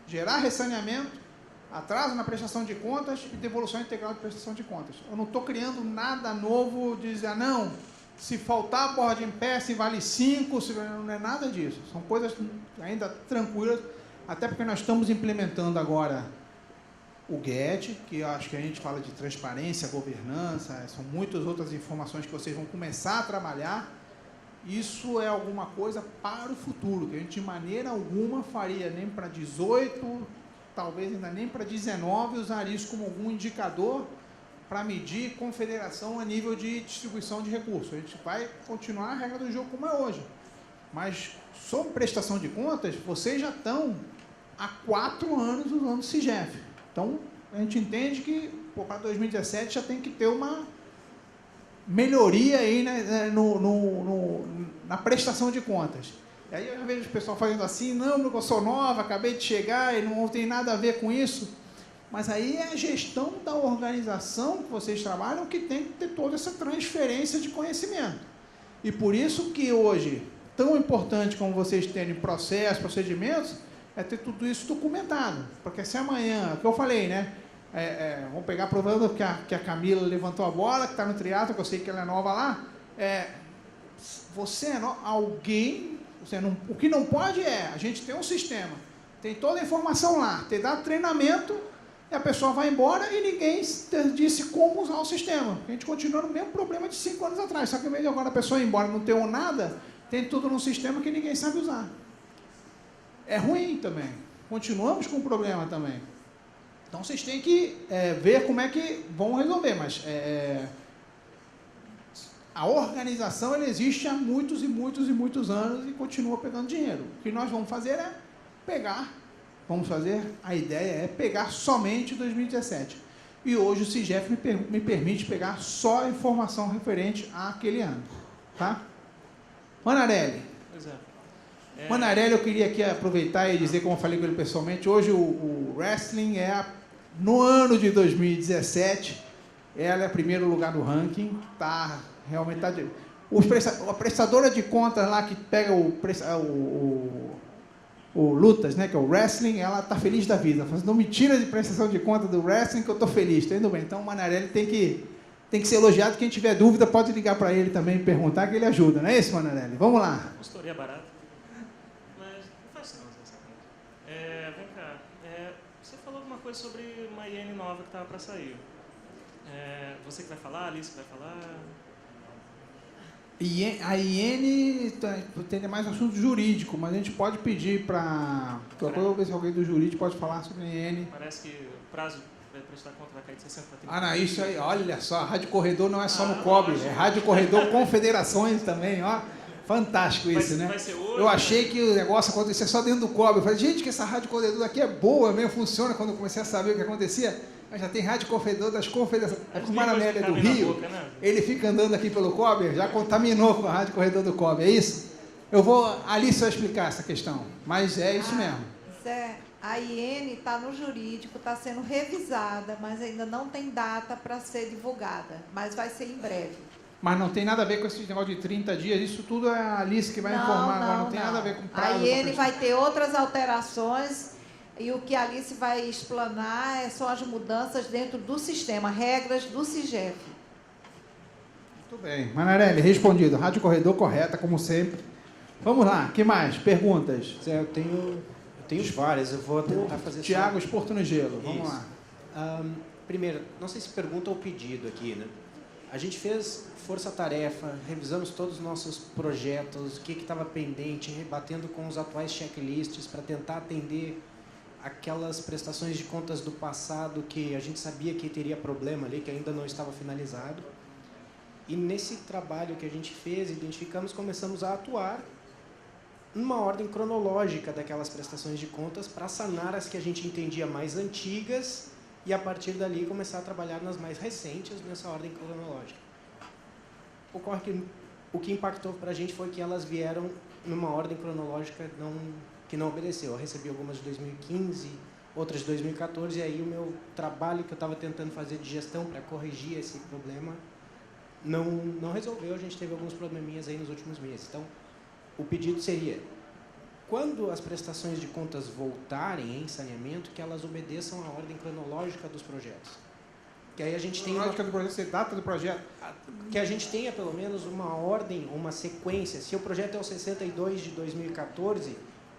gerar ressaneamento, atraso na prestação de contas e devolução integral de prestação de contas. Eu não estou criando nada novo de dizer, não, se faltar boarding pass, se vale 5, não é nada disso. São coisas ainda tranquilas, até porque nós estamos implementando agora o GET, que eu acho que a gente fala de transparência, governança, são muitas outras informações que vocês vão começar a trabalhar. Isso é alguma coisa para o futuro, que a gente de maneira alguma faria nem para 18, talvez ainda nem para 19, usar isso como algum indicador para medir confederação a nível de distribuição de recursos. A gente vai continuar a regra do jogo como é hoje. Mas, sobre prestação de contas, vocês já estão há 4 anos usando o CIGEF. Então, a gente entende que para 2017 já tem que ter uma melhoria aí, né, na prestação de contas. E aí eu já vejo o pessoal fazendo assim, não, eu sou nova, acabei de chegar e não tem nada a ver com isso. Mas aí é a gestão da organização que vocês trabalham que tem que ter toda essa transferência de conhecimento. E por isso que hoje, tão importante como vocês terem processos, procedimentos, é ter tudo isso documentado. Porque se amanhã, o que eu falei, né? Vamos pegar provando que a Camila levantou a bola, que está no triatlo, que eu sei que ela é nova lá. Você é alguém... o que não pode a gente tem um sistema, tem toda a informação lá, tem dado treinamento, e a pessoa vai embora e ninguém disse como usar o sistema. A gente continua no mesmo problema de 5 anos atrás, só que ao invés de agora a pessoa ir embora e não ter nada, tem tudo num sistema que ninguém sabe usar. É ruim também, continuamos com o problema também. Então vocês têm que ver como é que vão resolver, mas a organização ela existe há muitos e muitos e muitos anos e continua pegando dinheiro. O que nós vamos fazer é pegar, a ideia é pegar somente 2017. E hoje o CIGEF me permite pegar só a informação referente àquele ano. Tá? Manarelli. Pois é. Manarelli, eu queria aqui aproveitar e dizer, como eu falei com ele pessoalmente, hoje o wrestling no ano de 2017, ela é primeiro lugar no ranking, realmente está... A prestadora de contas lá que pega o Lutas, né, que é o wrestling, ela está feliz da vida. Não me tira de prestação de conta do wrestling que eu estou feliz, tá indo bem. Então o Manarelli tem que ser elogiado. Quem tiver dúvida pode ligar para ele também e perguntar que ele ajuda, não é isso, Manarelli? Vamos lá. Consultoria barata. Mas não faz não, exatamente. Vem cá, você falou alguma coisa sobre uma iene nova que estava para sair. Você que vai falar, Alice que vai falar? A iene tem mais assunto jurídico, mas a gente pode pedir para... Depois eu vou ver se alguém do jurídico pode falar sobre a iene. Parece que o prazo para prestar conta vai cair de 60 para 30. Ah, não, isso aí, olha só, a Rádio Corredor não é só no COB, é Rádio Corredor Confederações também, ó. Fantástico isso, né? Vai ser hoje, eu achei que o negócio acontecia só dentro do COB. Eu falei, gente, que essa Rádio Corredor aqui é boa mesmo, funciona. Quando eu comecei a saber o que acontecia, mas já tem Rádio Corredor das Confederações. O Manarelli é do Rio, boca, né? ele fica andando aqui pelo COB, já contaminou com a Rádio Corredor do COB, é isso? Alice vai explicar essa questão, mas é isso mesmo. Zé, a iene está no jurídico, está sendo revisada, mas ainda não tem data para ser divulgada, mas vai ser em breve. Mas não tem nada a ver com esse negócio de 30 dias, isso tudo é a Alice que vai informar, agora não tem nada a ver com prazo. A iene vai ter outras alterações e o que a Alice vai explanar são as mudanças dentro do sistema, regras do CIGEF. Muito bem. Manarelli, respondido. Rádio Corredor correta, como sempre. Vamos lá, que mais? Perguntas? Zé, eu tenho várias, eu vou tentar fazer... Tiago, Esporto no Gelo, vamos lá. Primeiro, não sei se pergunta ou pedido aqui, né? A gente fez força-tarefa, revisamos todos os nossos projetos, o que estava pendente, rebatendo com os atuais checklists para tentar atender aquelas prestações de contas do passado que a gente sabia que teria problema ali, que ainda não estava finalizado. E nesse trabalho que a gente fez, identificamos, começamos a atuar numa ordem cronológica daquelas prestações de contas para sanar as que a gente entendia mais antigas e, a partir dali, começar a trabalhar nas mais recentes nessa ordem cronológica. Ocorre que o que impactou para a gente foi que elas vieram numa ordem cronológica que não obedeceu. Eu recebi algumas de 2015, outras de 2014, e aí o meu trabalho que eu estava tentando fazer de gestão para corrigir esse problema não resolveu. A gente teve alguns probleminhas aí nos últimos meses. Então, o pedido seria, quando as prestações de contas voltarem em saneamento, que elas obedeçam à ordem cronológica dos projetos. Que aí a gente tenha do projeto, data do projeto. Que a gente tenha pelo menos uma ordem, uma sequência. Se o projeto é o 62 de 2014,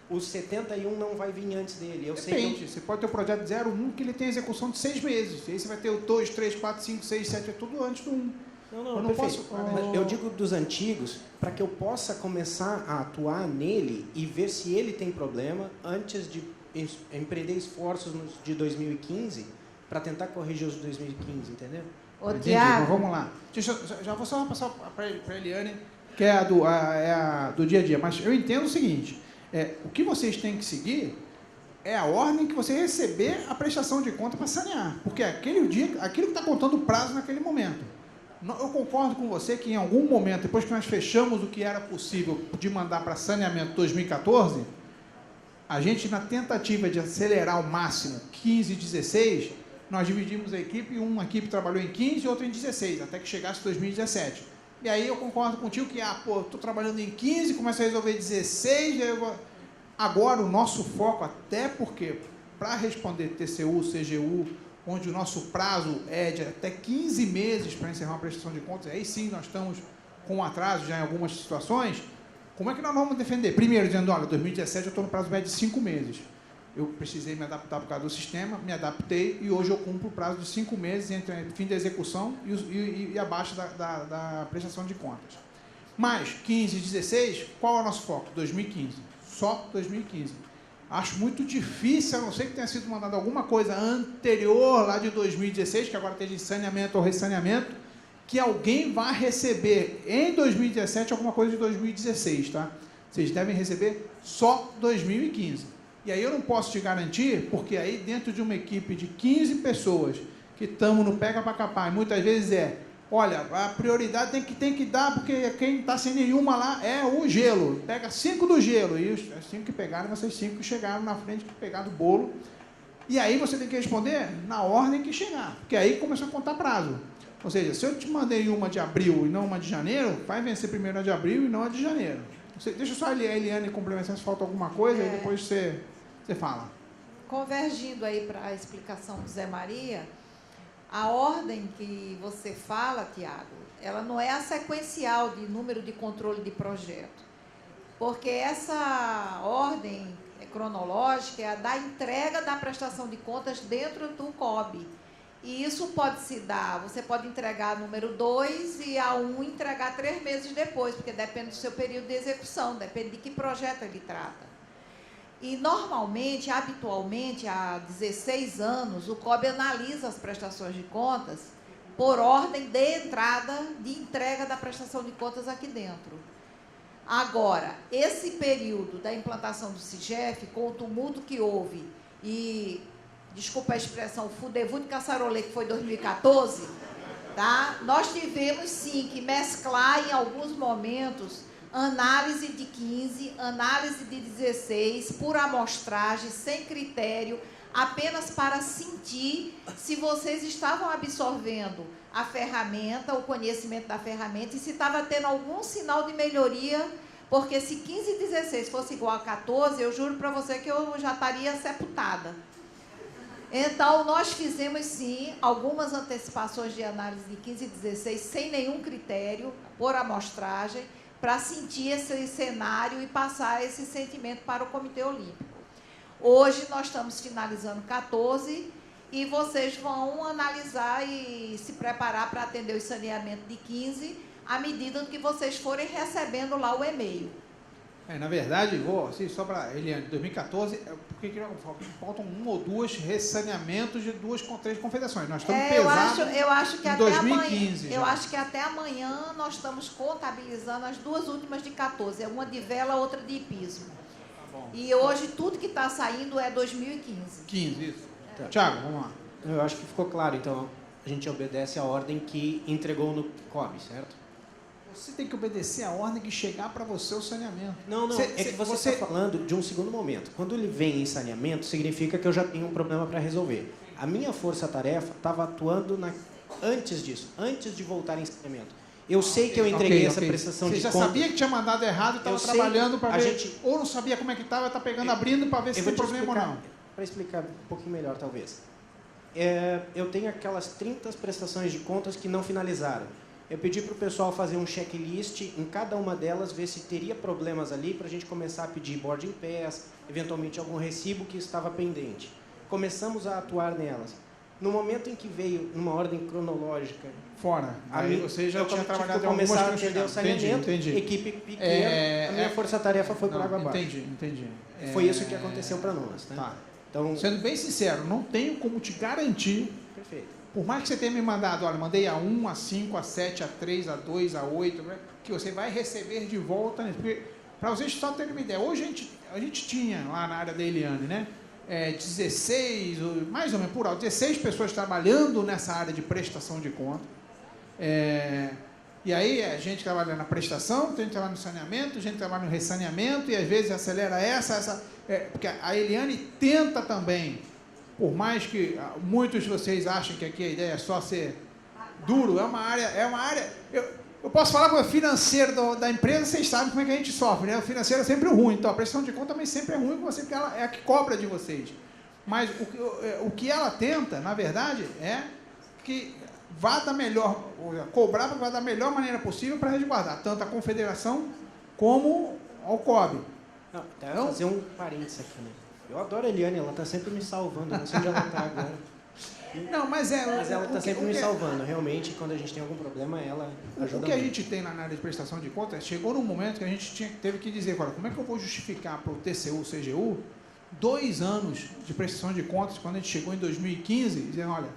o 71 não vai vir antes dele. Depende, você pode ter o projeto 01 que ele tem execução de 6 meses. Aí você vai ter o 2, 3, 4, 5, 6, 7, é tudo antes do 1. Eu não posso. Eu digo dos antigos, para que eu possa começar a atuar nele e ver se ele tem problema antes de empreender esforços de 2015 para tentar corrigir os de 2015, entendeu? Tiago, vamos lá. Já vou só passar para a Eliane, que é a do dia a dia. Mas eu entendo o seguinte, o que vocês têm que seguir é a ordem que você receber a prestação de conta para sanear. Porque aquilo que está contando o prazo naquele momento. Eu concordo com você que em algum momento, depois que nós fechamos o que era possível de mandar para saneamento 2014, a gente, na tentativa de acelerar ao máximo 15 e 16, nós dividimos a equipe, uma equipe trabalhou em 15 e outra em 16, até que chegasse 2017. E aí eu concordo contigo que, estou trabalhando em 15, começo a resolver 16, agora o nosso foco, até porque, para responder TCU, CGU, onde o nosso prazo é de até 15 meses para encerrar uma prestação de contas, aí sim nós estamos com atraso já em algumas situações, como é que nós vamos defender? Primeiro, dizendo, olha, 2017 eu estou no prazo médio de 5 meses. Eu precisei me adaptar por causa do sistema, me adaptei e hoje eu cumpro o prazo de 5 meses entre o fim da execução e a baixa da prestação de contas. Mas, 15 e 16, qual é o nosso foco? 2015. Só 2015. Acho muito difícil, a não ser que tenha sido mandado alguma coisa anterior, lá de 2016, que agora esteja em saneamento ou ressaneamento, que alguém vá receber em 2017 alguma coisa de 2016, tá? Vocês devem receber só 2015. E aí eu não posso te garantir, porque aí dentro de uma equipe de 15 pessoas que estamos no pega para capar, e muitas vezes olha, a prioridade tem que dar, porque quem está sem nenhuma lá é o gelo. Pega 5 do gelo, e os 5 que pegaram, vocês 5 que chegaram na frente, que pegaram o bolo. E aí você tem que responder na ordem que chegar, porque aí começou a contar prazo. Ou seja, se eu te mandei uma de abril e não uma de janeiro, vai vencer primeiro a de abril e não a de janeiro. Deixa só a Eliane complementar se falta alguma coisa, e depois você fala. Convergindo aí para a explicação do Zé Maria, a ordem que você fala, Tiago, ela não é a sequencial de número de controle de projeto, porque essa ordem cronológica é a da entrega da prestação de contas dentro do COB. E isso pode se dar, você pode entregar número 2 e a 1 entregar 3 meses depois, porque depende do seu período de execução, depende de que projeto ele trata. E normalmente, habitualmente, há 16 anos, o COB analisa as prestações de contas por ordem de entrada de entrega da prestação de contas aqui dentro. Agora, esse período da implantação do CIGEF, com o tumulto que houve e, desculpa a expressão, o fudevu de caçarolê, que foi 2014, tá? Nós tivemos, sim, que mesclar em alguns momentos análise de 15, análise de 16, por amostragem, sem critério, apenas para sentir se vocês estavam absorvendo a ferramenta, o conhecimento da ferramenta, e se estava tendo algum sinal de melhoria, porque se 15 e 16 fosse igual a 14, eu juro para você que eu já estaria sepultada. Então, nós fizemos, sim, algumas antecipações de análise de 15 e 16, sem nenhum critério, por amostragem, para sentir esse cenário e passar esse sentimento para o Comitê Olímpico. Hoje nós estamos finalizando 14 e vocês vão analisar e se preparar para atender o saneamento de 15 à medida que vocês forem recebendo lá o e-mail. Na verdade, assim, só para Eliane, 2014, porque faltam 1 ou 2 ressaneamentos de 2 ou 3 confederações. Nós estamos pesados eu acho que em até 2015. Eu acho que até amanhã nós estamos contabilizando as 2 últimas de 14. É uma de vela, outra de hipismo. Tá bom. E hoje tudo que está saindo é 2015. 15, isso. Tá. Tiago, vamos lá. Eu acho que ficou claro, então a gente obedece a ordem que entregou no COB, certo? Você tem que obedecer a ordem que chegar para você o saneamento. Não, é que você está falando de um segundo momento. Quando ele vem em saneamento, significa que eu já tenho um problema para resolver. A minha força-tarefa estava atuando antes disso, antes de voltar em saneamento. Eu sei que eu entreguei essa prestação de contas. Você já sabia que tinha mandado errado e estava trabalhando para ver, ou não sabia como é que estava, está pegando, abrindo para ver se tem problema ou não. Para explicar um pouquinho melhor, talvez. Eu tenho aquelas 30 prestações de contas que não finalizaram. Eu pedi para o pessoal fazer um checklist em cada uma delas, ver se teria problemas ali, para a gente começar a pedir boarding pass, eventualmente algum recibo que estava pendente. Começamos a atuar nelas. No momento em que veio numa ordem cronológica... Fora. Aí você já tinha trabalhado em algumas começar a atender o saneamento, entendi. Equipe pequena, a minha força-tarefa foi por água abaixo. Entendi. Foi isso que aconteceu para nós. Né? Tá. Então, sendo bem sincero, não tenho como te garantir... Perfeito. Por mais que você tenha me mandado, olha, mandei a 1, a 5, a 7, a 3, a 2, a 8, né, que você vai receber de volta, né, para vocês só terem uma ideia, hoje a gente tinha lá na área da Eliane, né, 16, mais ou menos por alto, 16 pessoas trabalhando nessa área de prestação de conta, e aí a gente trabalha na prestação, a gente trabalha no saneamento, a gente trabalha no ressaneamento, e às vezes acelera porque a Eliane tenta também, por mais que muitos de vocês achem que aqui a ideia é só ser duro, é uma área eu posso falar com o financeiro da empresa, vocês sabem como é que a gente sofre, né? O financeiro é sempre ruim, então a prestação de conta também sempre é ruim com você, porque ela é a que cobra de vocês. Mas o que ela tenta, na verdade, é que vá da melhor, cobrar vai da melhor maneira possível para resguardar tanto a confederação como ao COB. Vou fazer um parênteses aqui, né? Eu adoro a Eliane, ela está sempre me salvando, eu não sei onde ela está agora. Não, mas ela está sempre me salvando, realmente, quando a gente tem algum problema, ela ajuda muito. O que a gente tem na área de prestação de contas, chegou num momento que a gente teve que dizer, agora, como é que eu vou justificar para o TCU, CGU, 2 anos de prestação de contas, quando a gente chegou em 2015, dizendo, olha,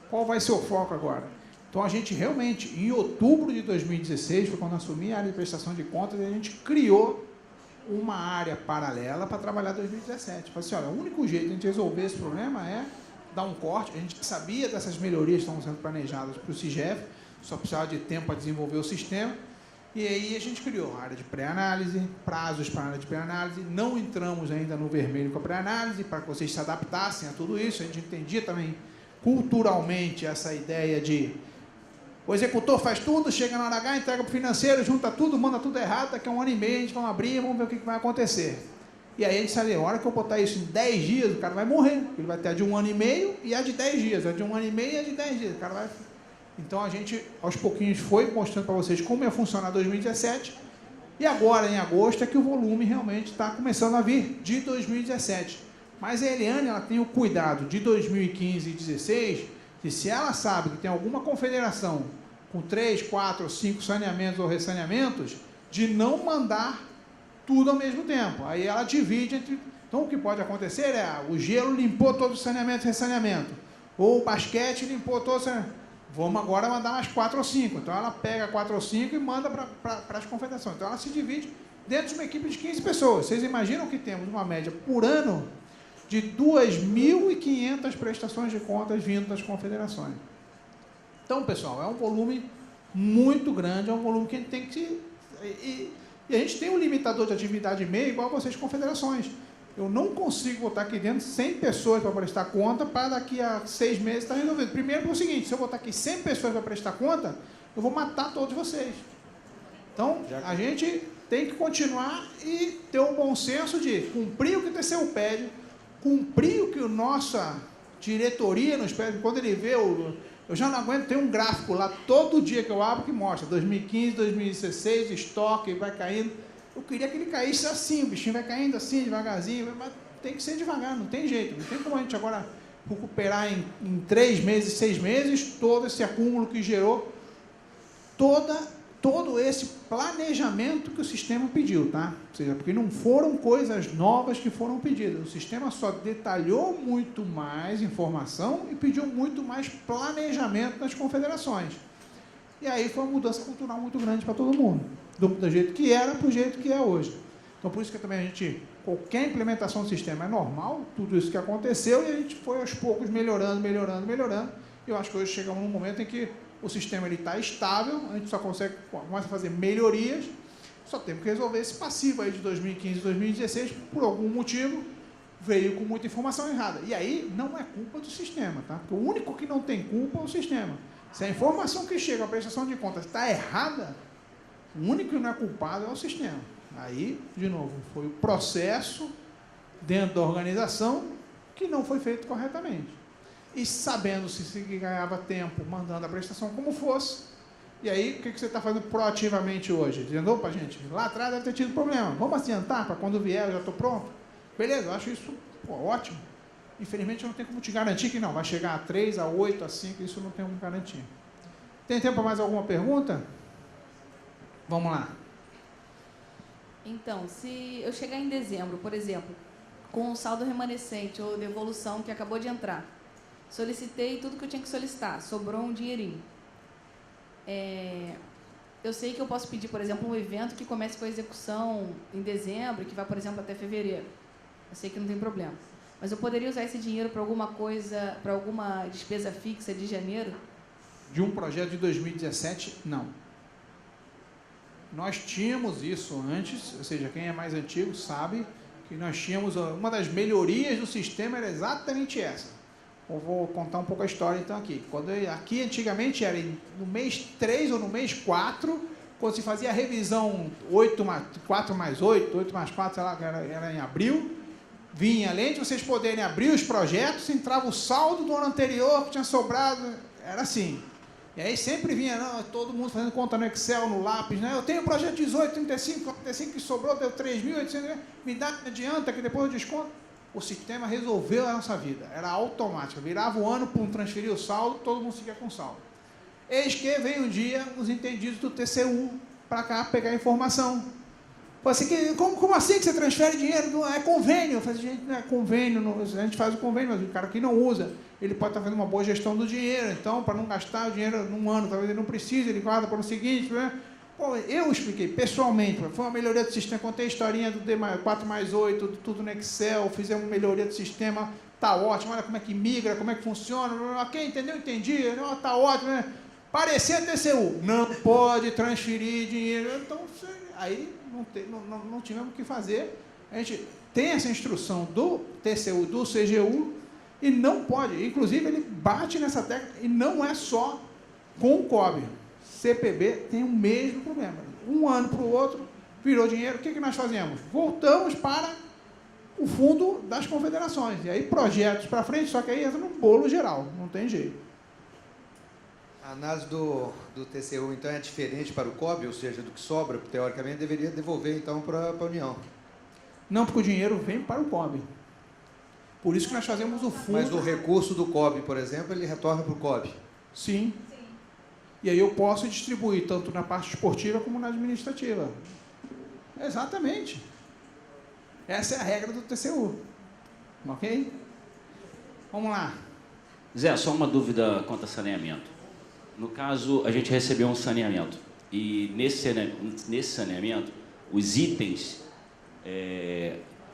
qual vai ser o foco agora? Então, a gente realmente, em outubro de 2016, foi quando assumi a área de prestação de contas, a gente criou uma área paralela para trabalhar 2017. Falei assim, olha, o único jeito de a gente resolver esse problema é dar um corte. A gente sabia dessas melhorias que estão sendo planejadas para o CIGEF, só precisava de tempo para desenvolver o sistema. E aí a gente criou a área de pré-análise, prazos para a área de pré-análise. Não entramos ainda no vermelho com a pré-análise, para que vocês se adaptassem a tudo isso. A gente entendia também culturalmente essa ideia de o executor faz tudo, chega na hora H, entrega para o financeiro, junta tudo, manda tudo errado, daqui a 1 ano e meio a gente vai abrir, vamos ver o que vai acontecer. E aí a gente sabe, a hora que eu botar isso em 10 dias, o cara vai morrer. Ele vai ter a de 1 ano e meio e a de 10 dias. A de 1 ano e meio e a de 10 dias. O cara vai... Então a gente, aos pouquinhos, foi mostrando para vocês como ia funcionar 2017. E agora, em agosto, é que o volume realmente está começando a vir de 2017. Mas a Eliane, ela tem o cuidado de 2015 e 2016, que se ela sabe que tem alguma confederação com 3, 4, 5 saneamentos ou ressaneamentos, de não mandar tudo ao mesmo tempo. Aí ela divide entre... Então, o que pode acontecer é o gelo limpou todo o saneamento e ressaneamento. Ou o basquete limpou todo o saneamento. Vamos agora mandar mais 4 ou 5. Então, ela pega 4 ou 5 e manda para as confederações. Então, ela se divide dentro de uma equipe de 15 pessoas. Vocês imaginam que temos uma média por ano de 2.500 prestações de contas vindo das confederações. Então, pessoal, é um volume muito grande, é um volume que a gente tem que... E a gente tem um limitador de atividade meio igual a vocês, confederações. Eu não consigo botar aqui dentro 100 pessoas para prestar conta para daqui a 6 meses estar resolvido. Primeiro, é o seguinte, se eu botar aqui 100 pessoas para prestar conta, eu vou matar todos vocês. Então, a gente tem que continuar e ter um bom senso de cumprir o que o TCU pede, cumprir o que a nossa diretoria nos pede. Quando ele vê, eu já não aguento, tem um gráfico lá, todo dia que eu abro, que mostra 2015, 2016, estoque, vai caindo. Eu queria que ele caísse assim, o bichinho vai caindo assim, devagarzinho, mas tem que ser devagar, não tem jeito. Não tem como a gente agora recuperar em 3 meses, 6 meses, todo esse acúmulo que gerou, todo esse planejamento que o sistema pediu, tá? Ou seja, porque não foram coisas novas que foram pedidas. O sistema só detalhou muito mais informação e pediu muito mais planejamento nas confederações. E aí foi uma mudança cultural muito grande para todo mundo. Do jeito que era para o jeito que é hoje. Então, por isso que também a gente, qualquer implementação do sistema é normal, tudo isso que aconteceu, e a gente foi aos poucos melhorando. E eu acho que hoje chegamos num momento em que o sistema está estável, a gente só começa a fazer melhorias, só temos que resolver esse passivo aí de 2015 e 2016, por algum motivo, veio com muita informação errada. E aí não é culpa do sistema, tá? Porque o único que não tem culpa é o sistema. Se a informação que chega à prestação de contas está errada, o único que não é culpado é o sistema. Aí, de novo, foi o processo dentro da organização que não foi feito corretamente. E sabendo se ganhava tempo, mandando a prestação como fosse. E aí, o que você está fazendo proativamente hoje? Dizendo, opa, gente, lá atrás deve ter tido problema. Vamos adiantar para quando vier eu já estou pronto? Beleza, eu acho isso ótimo. Infelizmente, eu não tenho como te garantir que não. Vai chegar a 3, a 8, a 5, isso eu não tenho como garantir. Tem tempo para mais alguma pergunta? Vamos lá. Então, se eu chegar em dezembro, por exemplo, com um saldo remanescente ou devolução que acabou de entrar, solicitei tudo que eu tinha que solicitar, sobrou um dinheirinho. Eu sei que eu posso pedir, por exemplo, um evento que comece com a execução em dezembro, que vai, por exemplo, até fevereiro. Eu sei que não tem problema. Mas eu poderia usar esse dinheiro para alguma coisa, para alguma despesa fixa de janeiro? De um projeto de 2017, não. Nós tínhamos isso antes, ou seja, quem é mais antigo sabe que nós tínhamos, uma das melhorias do sistema era exatamente essa. Eu vou contar um pouco a história então aqui. Aqui antigamente era no mês 3 ou no mês 4, quando se fazia a revisão 4 mais 8, 8 mais 4, sei lá, era em abril, vinha, além de vocês poderem abrir os projetos, entrava o saldo do ano anterior que tinha sobrado, era assim. E aí sempre vinha, não, todo mundo fazendo conta no Excel, no lápis, né? Eu tenho o projeto 18, 35 que sobrou, deu 3.800, me adianta que depois eu desconto. O sistema resolveu a nossa vida, era automático, virava o ano, pum, transferia o saldo, todo mundo seguia com saldo. Eis que veio um dia os entendidos do TCU para cá pegar a informação. Falei assim, como assim que você transfere dinheiro? Não, é convênio. Eu falei, gente, não é convênio, a gente faz o convênio, mas o cara que não usa, ele pode estar fazendo uma boa gestão do dinheiro, então, para não gastar o dinheiro num ano, talvez ele não precise, ele guarda para o seguinte, né? Pô, eu expliquei pessoalmente, foi uma melhoria do sistema, contei a historinha do D4+8, tudo no Excel, fizemos uma melhoria do sistema, tá ótimo, olha como é que migra, como é que funciona, quem entendeu, entendi, tá ótimo, né? Parecia TCU, não pode transferir dinheiro, então, aí não tivemos o que fazer, a gente tem essa instrução do TCU, do CGU, e não pode, inclusive ele bate nessa tecla, e não é só com o COB. CPB tem o mesmo problema. Um ano para o outro, virou dinheiro, o que nós fazemos? Voltamos para o fundo das confederações. E aí projetos para frente, só que aí entra no bolo geral, não tem jeito. A análise do TCU, então, é diferente para o COB, ou seja, do que sobra, teoricamente, deveria devolver, então, para a União. Não, porque o dinheiro vem para o COB. Por isso que nós fazemos o fundo... Mas o recurso do COB, por exemplo, ele retorna para o COB? Sim. E aí eu posso distribuir tanto na parte esportiva como na administrativa. Exatamente. Essa é a regra do TCU. Ok? Vamos lá. Zé, só uma dúvida quanto a saneamento. No caso, a gente recebeu um saneamento. E nesse saneamento, os itens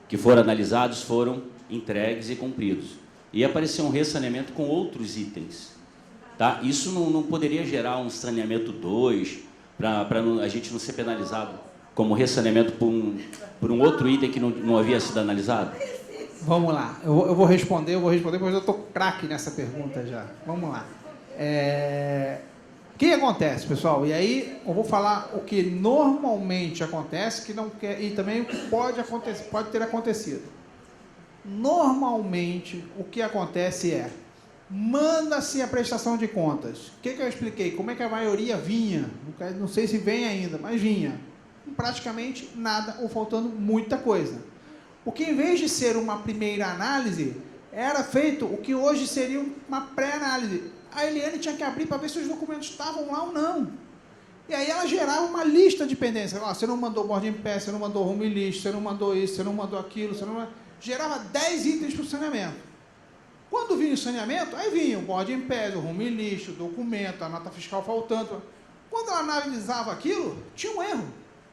que foram analisados foram entregues e cumpridos. E apareceu um ressaneamento com outros itens. Tá? Isso não poderia gerar um saneamento 2, para a gente não ser penalizado como ressaneamento por um outro item que não havia sido analisado? Vamos lá, eu vou responder, pois eu estou craque nessa pergunta já. Vamos lá. O que acontece, pessoal? E aí eu vou falar o que normalmente acontece, que não quer, e também o que pode ter acontecido. Normalmente, o que acontece é manda-se a prestação de contas. O que eu expliquei? Como é que a maioria vinha? Não sei se vem ainda, mas vinha. Praticamente nada ou faltando muita coisa. Porque em vez de ser uma primeira análise, era feito o que hoje seria uma pré-análise. A Eliane tinha que abrir para ver se os documentos estavam lá ou não. E aí ela gerava uma lista de pendências. Você não mandou boarding pass, você não mandou home list, você não mandou isso, você não mandou aquilo, você não... Gerava 10 itens para o saneamento. Quando vinha o saneamento, aí vinha o boarding pass, o home list, o documento, a nota fiscal faltando. Quando ela analisava aquilo, tinha um erro.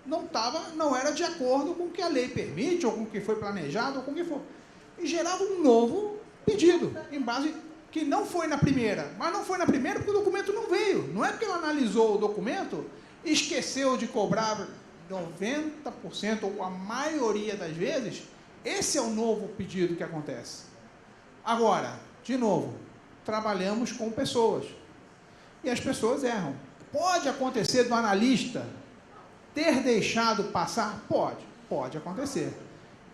Não era de acordo com o que a lei permite, ou com o que foi planejado, ou com o que for. E gerava um novo pedido, em base que não foi na primeira. Mas não foi na primeira porque o documento não veio. Não é porque ela analisou o documento e esqueceu de cobrar 90%, ou a maioria das vezes. Esse é o novo pedido que acontece. Agora, de novo, trabalhamos com pessoas. E as pessoas erram. Pode acontecer do analista ter deixado passar? Pode acontecer.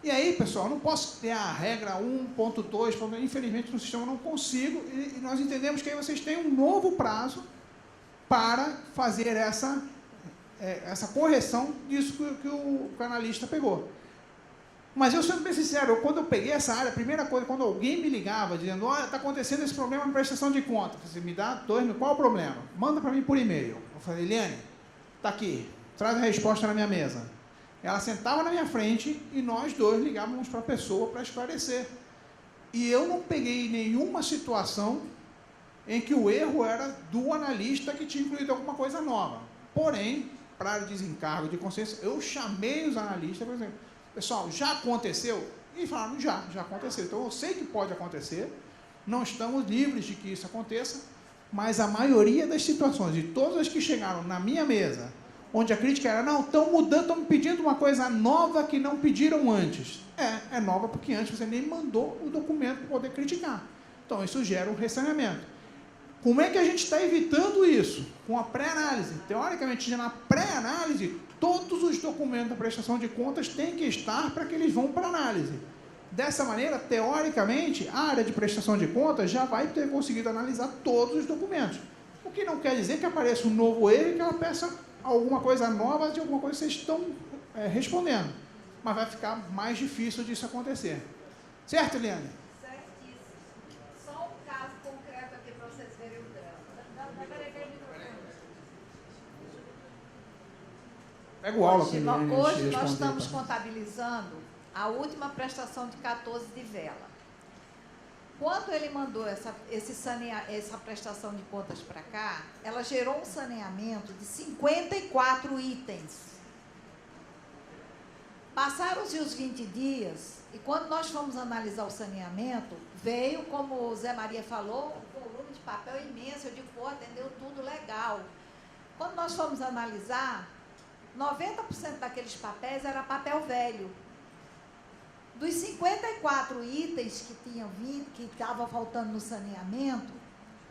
E aí, pessoal, eu não posso ter a regra 1.2, infelizmente no sistema eu não consigo, e nós entendemos que aí vocês têm um novo prazo para fazer essa correção disso que o analista pegou. Mas eu sendo bem sincero, quando eu peguei essa área, a primeira coisa, quando alguém me ligava dizendo, olha, está acontecendo esse problema na prestação de conta, você me dá 2 mil, qual é o problema? Manda para mim por e-mail. Eu falei, Eliane, está aqui, traz a resposta na minha mesa. Ela sentava na minha frente e nós dois ligávamos para a pessoa para esclarecer. E eu não peguei nenhuma situação em que o erro era do analista que tinha incluído alguma coisa nova. Porém, para desencargo de consciência, eu chamei os analistas, por exemplo, pessoal, já aconteceu? E falaram, já aconteceu. Então, eu sei que pode acontecer, não estamos livres de que isso aconteça, mas a maioria das situações, e todas as que chegaram na minha mesa, onde a crítica era, não, estão mudando, estão me pedindo uma coisa nova que não pediram antes. É nova porque antes você nem mandou o documento para poder criticar. Então, isso gera um ressaneamento. Como é que a gente está evitando isso? Com a pré-análise. Teoricamente, na pré-análise, todos os documentos da prestação de contas têm que estar para que eles vão para análise. Dessa maneira, teoricamente, a área de prestação de contas já vai ter conseguido analisar todos os documentos. O que não quer dizer que apareça um novo erro e que ela peça alguma coisa nova de alguma coisa que vocês estão respondendo. Mas vai ficar mais difícil disso acontecer. Certo, Eliane? Certíssimo. Só um caso concreto aqui para vocês verem o drama. Pego aula com Hoje, ele. hoje nós estamos contabilizando a última prestação de 14 de vela. Quando ele mandou essa prestação de contas para cá, ela gerou um saneamento de 54 itens. Passaram-se os 20 dias e quando nós fomos analisar o saneamento, veio, como o Zé Maria falou, um volume de papel imenso. Eu digo, pô, atendeu tudo legal. Quando nós fomos analisar, 90% daqueles papéis era papel velho. Dos 54 itens que tinham vindo, que estavam faltando no saneamento,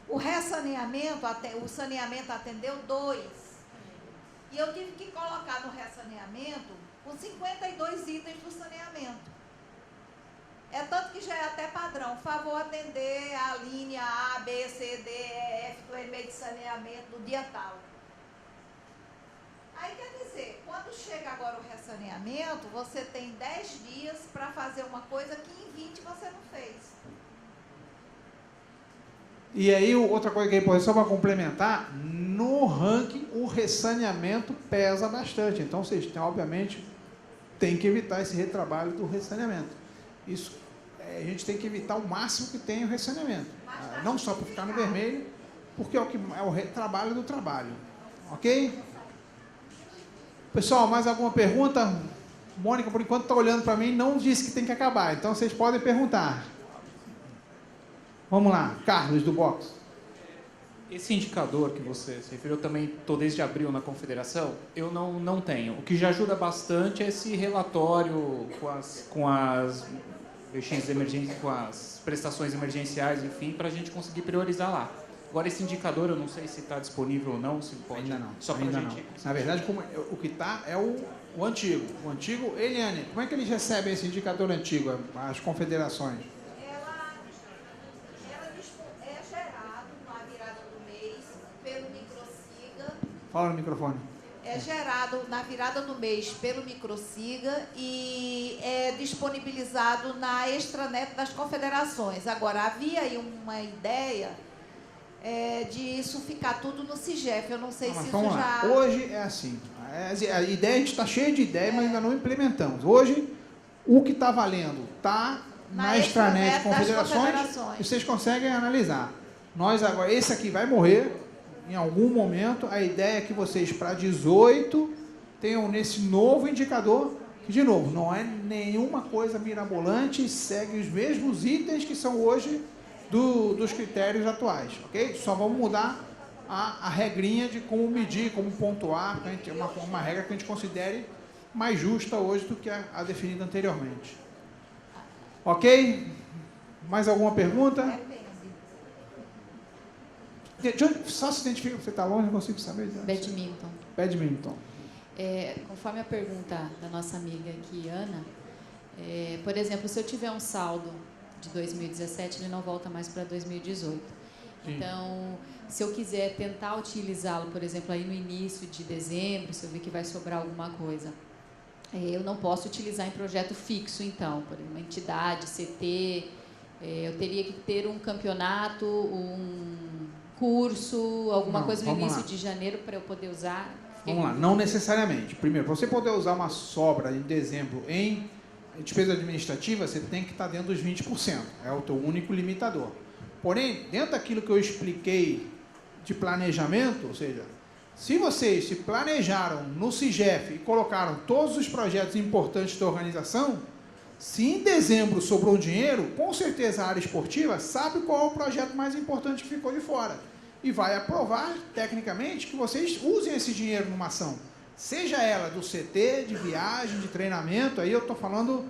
o ressaneamento, o saneamento atendeu 2. E eu tive que colocar no ressaneamento os 52 itens do saneamento. É tanto que já é até padrão. Favor atender a linha A, B, C, D, E, F do e-mail de saneamento do dia tal. Aí quer dizer, quando chega agora o ressaneamento, você tem 10 dias para fazer uma coisa que em 20 você não fez. E aí, outra coisa que é importante, só para complementar, no ranking o ressaneamento pesa bastante. Então, vocês têm, obviamente, tem que evitar esse retrabalho do ressaneamento. Isso, a gente tem que evitar o máximo que tem o ressaneamento. Não só para ficar no vermelho, porque é o retrabalho do trabalho. Ok? Pessoal, mais alguma pergunta? Mônica, por enquanto, está olhando para mim, não disse que tem que acabar. Então, vocês podem perguntar. Vamos lá, Carlos, do Box. Esse indicador que você se referiu, eu também estou desde abril na Confederação, eu não tenho. O que já ajuda bastante é esse relatório com as com as prestações emergenciais, enfim, para a gente conseguir priorizar lá. Agora, esse indicador, eu não sei se está disponível ou não, se pode... Ainda não. Só para a gente... Na verdade, o que está é o antigo. O antigo, Eliane, como é que eles recebem esse indicador antigo, as confederações? É gerado na virada do mês pelo Microsiga. Fala no microfone. É gerado na virada do mês pelo Microsiga e é disponibilizado na extranet das confederações. Agora, havia aí uma ideia de isso ficar tudo no CIGEF. Eu não sei se isso vamos já... lá. Hoje é assim. A ideia, a gente está cheio de ideias, mas ainda não implementamos. Hoje, o que está valendo está na extranet de confederações e vocês conseguem analisar. Nós agora, esse aqui vai morrer em algum momento. A ideia é que vocês, para 18, tenham nesse novo indicador, que, de novo, não é nenhuma coisa mirabolante, segue os mesmos itens que são hoje dos critérios atuais, ok? Só vamos mudar a regrinha de como medir, como pontuar, uma regra que a gente considere mais justa hoje do que a definida anteriormente. Ok? Mais alguma pergunta? Só se identifica, você está longe, não consigo saber. Badminton. Badminton. Conforme a pergunta da nossa amiga aqui, Ana, por exemplo, se eu tiver um saldo de 2017, ele não volta mais para 2018. Sim. Então, se eu quiser tentar utilizá-lo, por exemplo, aí no início de dezembro, se eu ver que vai sobrar alguma coisa, eu não posso utilizar em projeto fixo, então, por exemplo, uma entidade, CT, eu teria que ter um campeonato, um curso, alguma coisa no início de janeiro para eu poder usar. Vamos lá, não necessariamente. Primeiro, para você poder usar uma sobra em dezembro em despesa administrativa, você tem que estar dentro dos 20%. É o teu único limitador. Porém, dentro daquilo que eu expliquei de planejamento, ou seja, se vocês se planejaram no CIGEF e colocaram todos os projetos importantes da organização, se em dezembro sobrou dinheiro, com certeza a área esportiva sabe qual é o projeto mais importante que ficou de fora. E vai aprovar, tecnicamente, que vocês usem esse dinheiro numa ação. Seja ela do CT, de viagem, de treinamento, aí eu estou falando,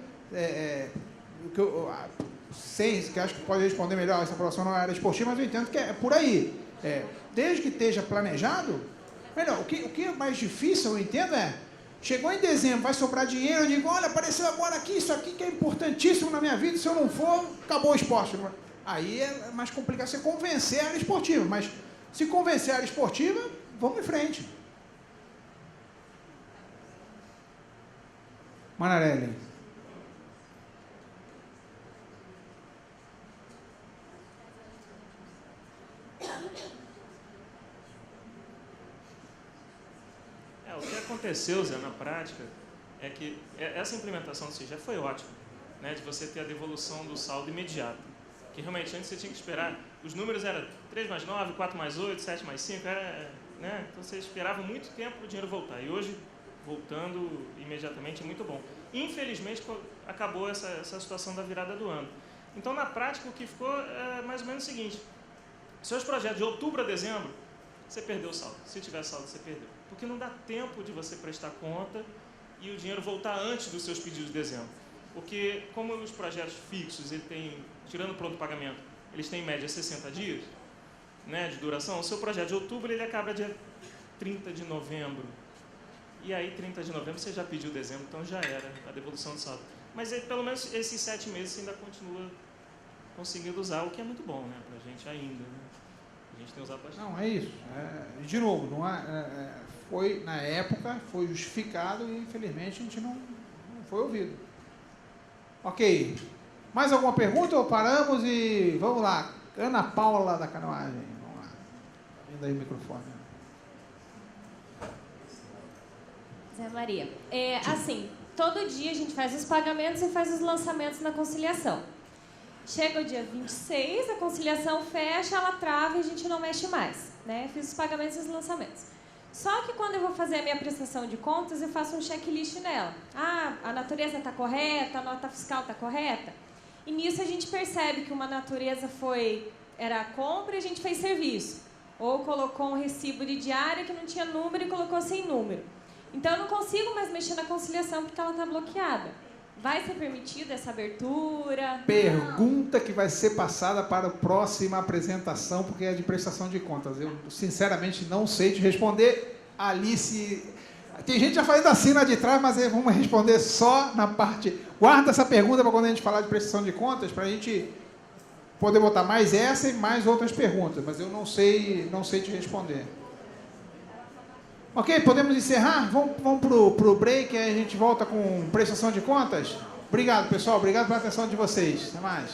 que acho que pode responder melhor, essa aprovação não é área esportiva, mas eu entendo que é por aí. Desde que esteja planejado, melhor, o que é mais difícil, eu entendo, chegou em dezembro, vai sobrar dinheiro, eu digo, olha, apareceu agora aqui, isso aqui que é importantíssimo na minha vida, se eu não for, acabou o esporte. Aí é mais complicado você convencer a área esportiva, mas se convencer a área esportiva, vamos em frente. Manarelli. o que aconteceu, Zé, na prática, é que essa implementação do CIGEF foi ótima, né, de você ter a devolução do saldo imediato. Que realmente antes você tinha que esperar, os números eram 3 mais 9, 4 mais 8, 7 mais 5, né, então você esperava muito tempo para o dinheiro voltar. E hoje, voltando imediatamente, é muito bom. Infelizmente, acabou essa situação da virada do ano. Então, na prática, o que ficou é mais ou menos o seguinte: seus projetos de outubro a dezembro, você perdeu o saldo. Se tiver saldo, você perdeu. Porque não dá tempo de você prestar conta e o dinheiro voltar antes dos seus pedidos de dezembro. Porque, como os projetos fixos, ele tem, tirando o pronto pagamento, eles têm em média 60 dias, né, de duração, o seu projeto de outubro ele acaba dia 30 de novembro. E aí, 30 de novembro, você já pediu dezembro, então já era a devolução do saldo. Mas aí, pelo menos esses 7 meses você ainda continua conseguindo usar, o que é muito bom, né, pra gente ainda, né? A gente tem usado bastante. Não, é isso. De novo, foi, na época, foi justificado e, infelizmente, a gente não foi ouvido. Ok. Mais alguma pergunta ou paramos e vamos lá. Ana Paula da Canoagem. Vamos lá. Vindo aí o microfone. Zé Maria. Assim, todo dia a gente faz os pagamentos e faz os lançamentos na conciliação. Chega o dia 26, a conciliação fecha, ela trava e a gente não mexe mais, né? Fiz os pagamentos e os lançamentos. Só que quando eu vou fazer a minha prestação de contas, eu faço um checklist nela. Ah, a natureza está correta, a nota fiscal está correta. E nisso a gente percebe que uma natureza era compra e a gente fez serviço. Ou colocou um recibo de diária que não tinha número e colocou sem número. Então eu não consigo mais mexer na conciliação porque ela está bloqueada. Vai ser permitida essa abertura? Pergunta que vai ser passada para a próxima apresentação, porque é de prestação de contas. Eu, sinceramente, não sei te responder. Alice, tem gente já fazendo assim lá de trás, mas vamos responder só na parte... Guarda essa pergunta para quando a gente falar de prestação de contas, para a gente poder botar mais essa e mais outras perguntas, mas eu não sei te responder. Ok, podemos encerrar? Vamos para o break, aí a gente volta com prestação de contas? Obrigado, pessoal. Obrigado pela atenção de vocês. Até mais.